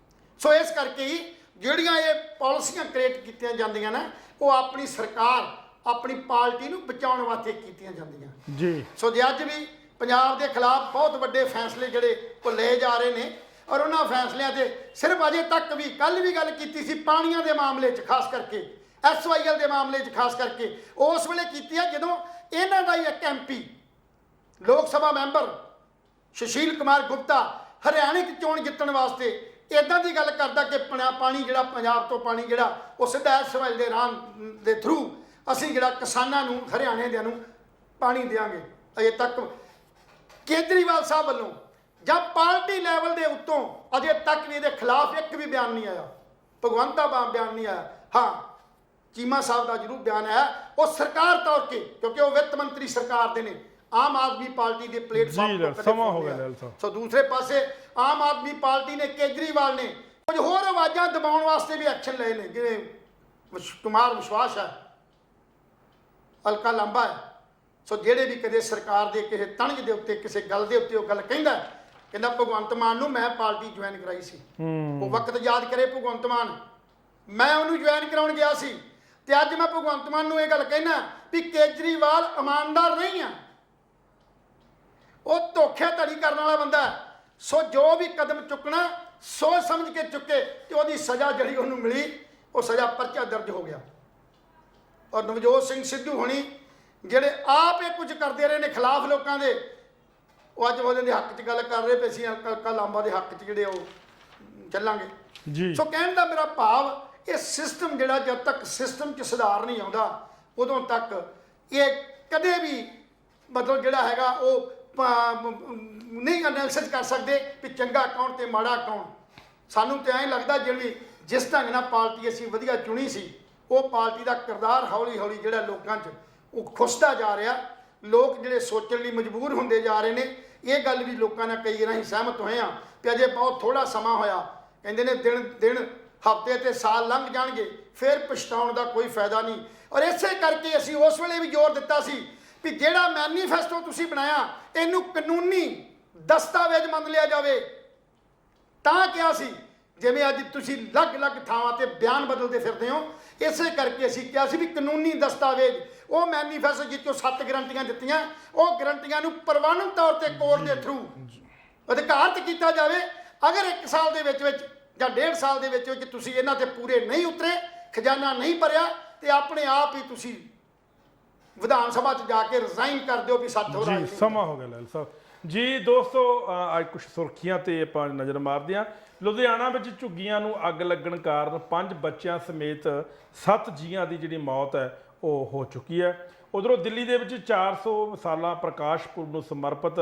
ਸੋ ਇਸ ਕਰਕੇ ਹੀ ਜਿਹੜੀਆਂ ਇਹ ਪਾਲਿਸੀਆਂ ਕ੍ਰੀਏਟ ਕੀਤੀਆਂ ਜਾਂਦੀਆਂ ਨਾ, ਉਹ ਆਪਣੀ ਸਰਕਾਰ, ਆਪਣੀ ਪਾਰਟੀ ਨੂੰ ਬਚਾਉਣ ਵਾਸਤੇ ਕੀਤੀਆਂ ਜਾਂਦੀਆਂ ਜੀ। ਸੋ ਜੇ ਅੱਜ ਵੀ ਪੰਜਾਬ ਦੇ ਖਿਲਾਫ ਬਹੁਤ ਵੱਡੇ ਫੈਸਲੇ ਜਿਹੜੇ ਉਹ ਲਏ ਜਾ ਰਹੇ ਨੇ, ਔਰ ਉਹਨਾਂ ਫੈਸਲਿਆਂ ਤੇ ਸਿਰਫ ਅਜੇ ਤੱਕ ਵੀ, ਕੱਲ ਵੀ ਗੱਲ ਕੀਤੀ ਸੀ ਪਾਣੀਆਂ ਦੇ ਮਾਮਲੇ 'ਚ, ਖਾਸ ਕਰਕੇ SYL ਦੇ ਮਾਮਲੇ 'ਚ ਖਾਸ ਕਰਕੇ ਉਸ ਵੇਲੇ ਕੀਤੀ ਹੈ, ਜਦੋਂ ਇਹਨਾਂ ਦਾ ਹੀ ਇੱਕ MP ਲੋਕ ਸਭਾ ਮੈਂਬਰ ਸੁਸ਼ੀਲ ਕੁਮਾਰ ਗੁਪਤਾ ਹਰਿਆਣੇ 'ਚ ਚੋਣ ਜਿੱਤਣ ਵਾਸਤੇ ਇੱਦਾਂ ਦੀ ਗੱਲ ਕਰਦਾ ਕਿ ਪਾਣੀ ਜਿਹੜਾ ਪੰਜਾਬ ਤੋਂ ਪਾਣੀ ਜਿਹੜਾ ਉਹ ਸਿੱਧਾ SYL ਦੇ ਰਾਹ ਦੇ ਥਰੂ ਅਸੀਂ ਜਿਹੜਾ ਕਿਸਾਨਾਂ ਨੂੰ, ਹਰਿਆਣੇ ਦਿਆਂ ਨੂੰ ਪਾਣੀ ਦੇਵਾਂਗੇ। ਅਜੇ ਤੱਕ ਕੇਜਰੀਵਾਲ ਸਾਹਿਬ ਵੱਲੋਂ ਜਾਂ ਪਾਰਟੀ ਲੈਵਲ ਦੇ ਉੱਤੋਂ ਅਜੇ ਤੱਕ ਵੀ ਇਹਦੇ ਖਿਲਾਫ ਇੱਕ ਵੀ ਬਿਆਨ ਨਹੀਂ ਆਇਆ, ਭਗਵੰਤ ਦਾ ਬਿਆਨ ਨਹੀਂ ਆਇਆ। ਹਾਂ ਚੀਮਾ ਸਾਹਿਬ ਦਾ ਜ਼ਰੂਰ ਬਿਆਨ ਹੈ, ਉਹ ਸਰਕਾਰ ਤੌਰ ਤੇ, ਕਿਉਂਕਿ ਉਹ ਵਿੱਤ ਮੰਤਰੀ ਸਰਕਾਰ ਦੇ ਨੇ, ਆਮ ਆਦਮੀ ਪਾਰਟੀ ਦੇ ਪਲੇਟਫਾਰਮ ਜੀ ਕਦੇ ਸਮਾਂ ਹੋ ਫੋਨ ਗਿਆ ਲਿਆ। ਲੈਲ ਸਾਹਿਬ। ਸੋ ਦੂਸਰੇ ਪਾਸੇ ਆਮ ਆਦਮੀ ਪਾਰਟੀ ਨੇ, ਕੇਜਰੀਵਾਲ ਨੇ ਕੁਝ ਹੋਰ ਆਵਾਜ਼ਾਂ ਦਬਾਉਣ ਵਾਸਤੇ ਵੀ ਐਕਸ਼ਨ ਲਏ ਨੇ, ਜਿਵੇਂ ਕੁਮਾਰ ਵਿਸ਼ਵਾਸ ਹੈ, ਹਲਕਾ ਲਾਂਬਾ ਹੈ। ਸੋ ਜਿਹੜੇ ਵੀ ਕਦੇ ਸਰਕਾਰ ਦੇ ਕਿਸੇ ਤਣਜ ਦੇ ਉੱਤੇ, ਕਿਸੇ ਗੱਲ ਦੇ ਉੱਤੇ ਉਹ ਗੱਲ ਕਹਿੰਦਾ ਭਗਵੰਤ ਮਾਨ ਨੂੰ ਮੈਂ ਪਾਰਟੀ ਜੁਆਇਨ ਕਰਾਈ ਸੀ, ਉਹ ਵਕਤ ਯਾਦ ਕਰੇ ਭਗਵੰਤ ਮਾਨ, ਮੈਂ ਉਹਨੂੰ ਜੁਆਇਨ ਕਰਾਉਣ ਗਿਆ ਸੀ, ਤੇ ਅੱਜ ਮੈਂ ਭਗਵੰਤ ਮਾਨ ਨੂੰ ਇਹ ਗੱਲ ਕਹਿਣਾ ਵੀ ਕੇਜਰੀਵਾਲ ਇਮਾਨਦਾਰ ਨਹੀਂ ਆ, ਉਹ ਧੋਖੇਧੜੀ ਕਰਨ ਵਾਲਾ ਬੰਦਾ ਹੈ। ਸੋ ਜੋ ਵੀ ਕਦਮ ਚੁੱਕਣਾ ਸੋਚ ਸਮਝ ਕੇ ਚੁੱਕੇ, ਤੇ ਉਹਦੀ ਸਜ਼ਾ ਜਿਹੜੀ ਉਹਨੂੰ ਮਿਲੀ, ਉਹ ਸਜ਼ਾ ਪਰਚਾ ਦਰਜ ਹੋ ਗਿਆ। ਔਰ ਨਵਜੋਤ ਸਿੰਘ ਸਿੱਧੂ ਹੋਣੀ ਜਿਹੜੇ ਆਪ ਇਹ ਕੁਝ ਕਰਦੇ ਰਹੇ ਨੇ ਖਿਲਾਫ ਲੋਕਾਂ ਦੇ, ਉਹ ਅੱਜ ਉਹਦੇ ਦੇ ਹੱਕ 'ਚ ਗੱਲ ਕਰ ਰਹੇ ਪਏ ਸੀ, ਹਲਕਾ ਲਾਂਬਾ ਦੇ ਹੱਕ 'ਚ ਜਿਹੜੇ ਉਹ ਚੱਲਾਂਗੇ ਜੀ। ਸੋ ਕਹਿਣ ਦਾ ਮੇਰਾ ਭਾਵ, ਇਹ ਸਿਸਟਮ ਜਿਹੜਾ ਜਦ ਤੱਕ ਸਿਸਟਮ 'ਚ ਸੁਧਾਰ ਨਹੀਂ ਆਉਂਦਾ ਉਦੋਂ ਤੱਕ ਇਹ ਕਦੇ ਵੀ ਮਤਲਬ ਜਿਹੜਾ ਹੈਗਾ ਉਹ ਨਹੀਂ ਐਨਾਲਿਸਿਸ ਕਰ ਸਕਦੇ ਵੀ ਚੰਗਾ ਕੌਣ ਤੇ ਮਾੜਾ ਕੌਣ। ਸਾਨੂੰ ਤਾਂ ਐਂ ਲੱਗਦਾ ਜਿਹੜੀ ਜਿਸ ਢੰਗ ਨਾਲ ਪਾਰਟੀ ਅਸੀਂ ਵਧੀਆ ਚੁਣੀ ਸੀ, ਉਹ ਪਾਰਟੀ ਦਾ ਕਿਰਦਾਰ ਹੌਲੀ ਹੌਲੀ ਜਿਹੜਾ ਲੋਕਾਂ 'ਚ ਉਹ ਖੁੱਸਦਾ ਜਾ ਰਿਹਾ, ਲੋਕ ਜਿਹੜੇ ਸੋਚਣ ਲਈ ਮਜਬੂਰ ਹੁੰਦੇ ਜਾ ਰਹੇ ਨੇ। ਇਹ ਗੱਲ ਵੀ ਲੋਕਾਂ ਨਾਲ ਕਈ ਵਾਰ ਅਸੀਂ ਸਹਿਮਤ ਹੋਏ ਹਾਂ ਕਿ ਅਜੇ ਬਹੁਤ ਥੋੜਾ ਸਮਾਂ ਹੋਇਆ, ਕਹਿੰਦੇ ਨੇ ਦਿਨ ਹਫ਼ਤੇ ਤੇ ਸਾਲ ਲੰਘ ਜਾਣਗੇ, ਫਿਰ ਪਛਤਾਉਣ ਦਾ ਕੋਈ ਫਾਇਦਾ ਨਹੀਂ। ਔਰ ਇਸੇ ਕਰਕੇ ਅਸੀਂ ਉਸ ਵੇਲੇ ਵੀ ਜ਼ੋਰ ਦਿੱਤਾ ਸੀ ਵੀ ਜਿਹੜਾ ਮੈਨੀਫੈਸਟੋ ਤੁਸੀਂ ਬਣਾਇਆ ਇਹਨੂੰ ਕਾਨੂੰਨੀ ਦਸਤਾਵੇਜ਼ ਮੰਨ ਲਿਆ ਜਾਵੇ। ਤਾਂ ਕਿਹਾ ਸੀ, ਜਿਵੇਂ ਅੱਜ ਤੁਸੀਂ ਅਲੱਗ-ਅਲੱਗ ਥਾਵਾਂ ਤੇ ਬਿਆਨ ਬਦਲਦੇ ਫਿਰਦੇ ਹੋ, ਇਸੇ ਕਰਕੇ ਅਸੀਂ ਕਿਹਾ ਸੀ ਵੀ ਕਾਨੂੰਨੀ ਦਸਤਾਵੇਜ਼, ਉਹ ਮੈਨੀਫੈਸਟੋ ਜਿੱਥੋਂ 7 ਗਰੰਟੀਆਂ ਦਿੱਤੀਆਂ, ਉਹ ਗਰੰਟੀਆਂ ਨੂੰ ਪ੍ਰਵਾਨਨ ਤੌਰ ਤੇ ਕੋਰਟ ਦੇ ਥਰੂ ਅਧਿਕਾਰਤ ਕੀਤਾ ਜਾਵੇ। ਅਗਰ 1 ਸਾਲ ਦੇ ਵਿੱਚ ਜਾਂ 1.5 ਸਾਲ ਦੇ ਵਿੱਚ ਤੁਸੀਂ ਇਹਨਾਂ ਤੇ ਪੂਰੇ ਨਹੀਂ ਉਤਰੇ, ਖਜ਼ਾਨਾ ਨਹੀਂ ਭਰਿਆ, ਤੇ ਆਪਣੇ ਆਪ ਹੀ ਤੁਸੀਂ ਵਿਧਾਨ ਸਭਾ 'ਚ ਜਾ ਕੇ ਰਿਜ਼ਾਈਨ ਕਰ ਦਿਓ ਵੀ ਸਾਥੋਂ ਜੀ ਸਮਾਂ ਹੋ ਗਿਆ ਲੈਲ ਸਾਹਿਬ। ਜੀ ਦੋਸਤੋ, ਅੱਜ ਕੁਝ ਸੁਰਖੀਆਂ ਤੇ ਆਪਾਂ ਨਜ਼ਰ ਮਾਰਦੇ ਹਾਂ। ਲੁਧਿਆਣਾ ਵਿੱਚ ਝੁੱਗੀਆਂ ਨੂੰ ਅੱਗ ਲੱਗਣ ਕਾਰਨ 5 ਬੱਚਿਆਂ ਸਮੇਤ 7 ਜੀਆਂ ਦੀ ਜਿਹੜੀ ਮੌਤ ਹੈ ਉਹ ਹੋ ਚੁੱਕੀ ਹੈ। ਉਧਰੋਂ ਦਿੱਲੀ ਦੇ ਵਿੱਚ 400 ਸਾਲਾ ਪ੍ਰਕਾਸ਼ ਪੁਰਬ ਨੂੰ ਸਮਰਪਿਤ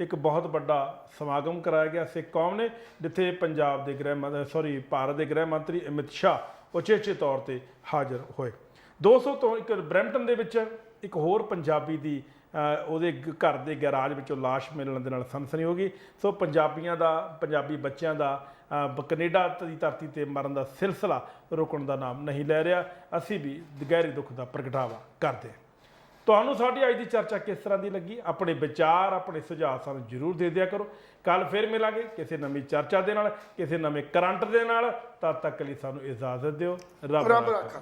ਇੱਕ ਬਹੁਤ ਵੱਡਾ ਸਮਾਗਮ ਕਰਾਇਆ ਗਿਆ ਸਿੱਖ ਕੌਮ ਨੇ, ਜਿੱਥੇ ਪੰਜਾਬ ਦੇ ਭਾਰਤ ਦੇ ਗ੍ਰਹਿ ਮੰਤਰੀ ਅਮਿਤ ਸ਼ਾਹ ਉਚੇਚੇ ਤੌਰ ਤੇ ਹਾਜ਼ਰ ਹੋਏ। 200 ਤੋਂ ਇੱਕ ਬਰੈਂਪਟਨ ਦੇ ਵਿੱਚ ਇੱਕ ਹੋਰ ਪੰਜਾਬੀ ਦੀ ਉਹਦੇ ਘਰ ਦੇ ਗੈਰਾਜ ਵਿੱਚੋਂ ਲਾਸ਼ ਮਿਲਣ ਦੇ ਨਾਲ ਸਨਸਨੀ ਹੋ ਗਈ। ਸੋ ਪੰਜਾਬੀ ਬੱਚਿਆਂ ਦਾ ਕੈਨੇਡਾ ਦੀ ਧਰਤੀ ਤੇ ਮਰਨ ਦਾ ਸਿਲਸਿਲਾ ਰੁਕਣ ਦਾ ਨਾਮ ਨਹੀਂ ਲੈ ਰਿਹਾ। ਅਸੀਂ ਵੀ ਗਹਿਰੇ ਦੁੱਖ ਦਾ ਪ੍ਰਗਟਾਵਾ ਕਰਦੇ ਹਾਂ। ਤੁਹਾਨੂੰ ਸਾਡੀ ਅੱਜ ਦੀ ਚਰਚਾ ਕਿਸ ਤਰ੍ਹਾਂ ਦੀ ਲੱਗੀ? ਆਪਣੇ ਵਿਚਾਰ, ਆਪਣੇ ਸੁਝਾਅ ਸਾਨੂੰ ਜ਼ਰੂਰ ਦੇ ਦਿਆ ਕਰੋ। ਕੱਲ ਫਿਰ ਮਿਲਾਂਗੇ ਕਿਸੇ ਨਵੀਂ ਚਰਚਾ ਦੇ ਨਾਲ, ਕਿਸੇ ਨਵੇਂ ਕਰੰਟ ਦੇ ਨਾਲ। ਤਦ ਤੱਕ ਲਈ ਸਾਨੂੰ ਇਜਾਜ਼ਤ ਦਿਓ। ਰੱਬ ਰਾਖਾ।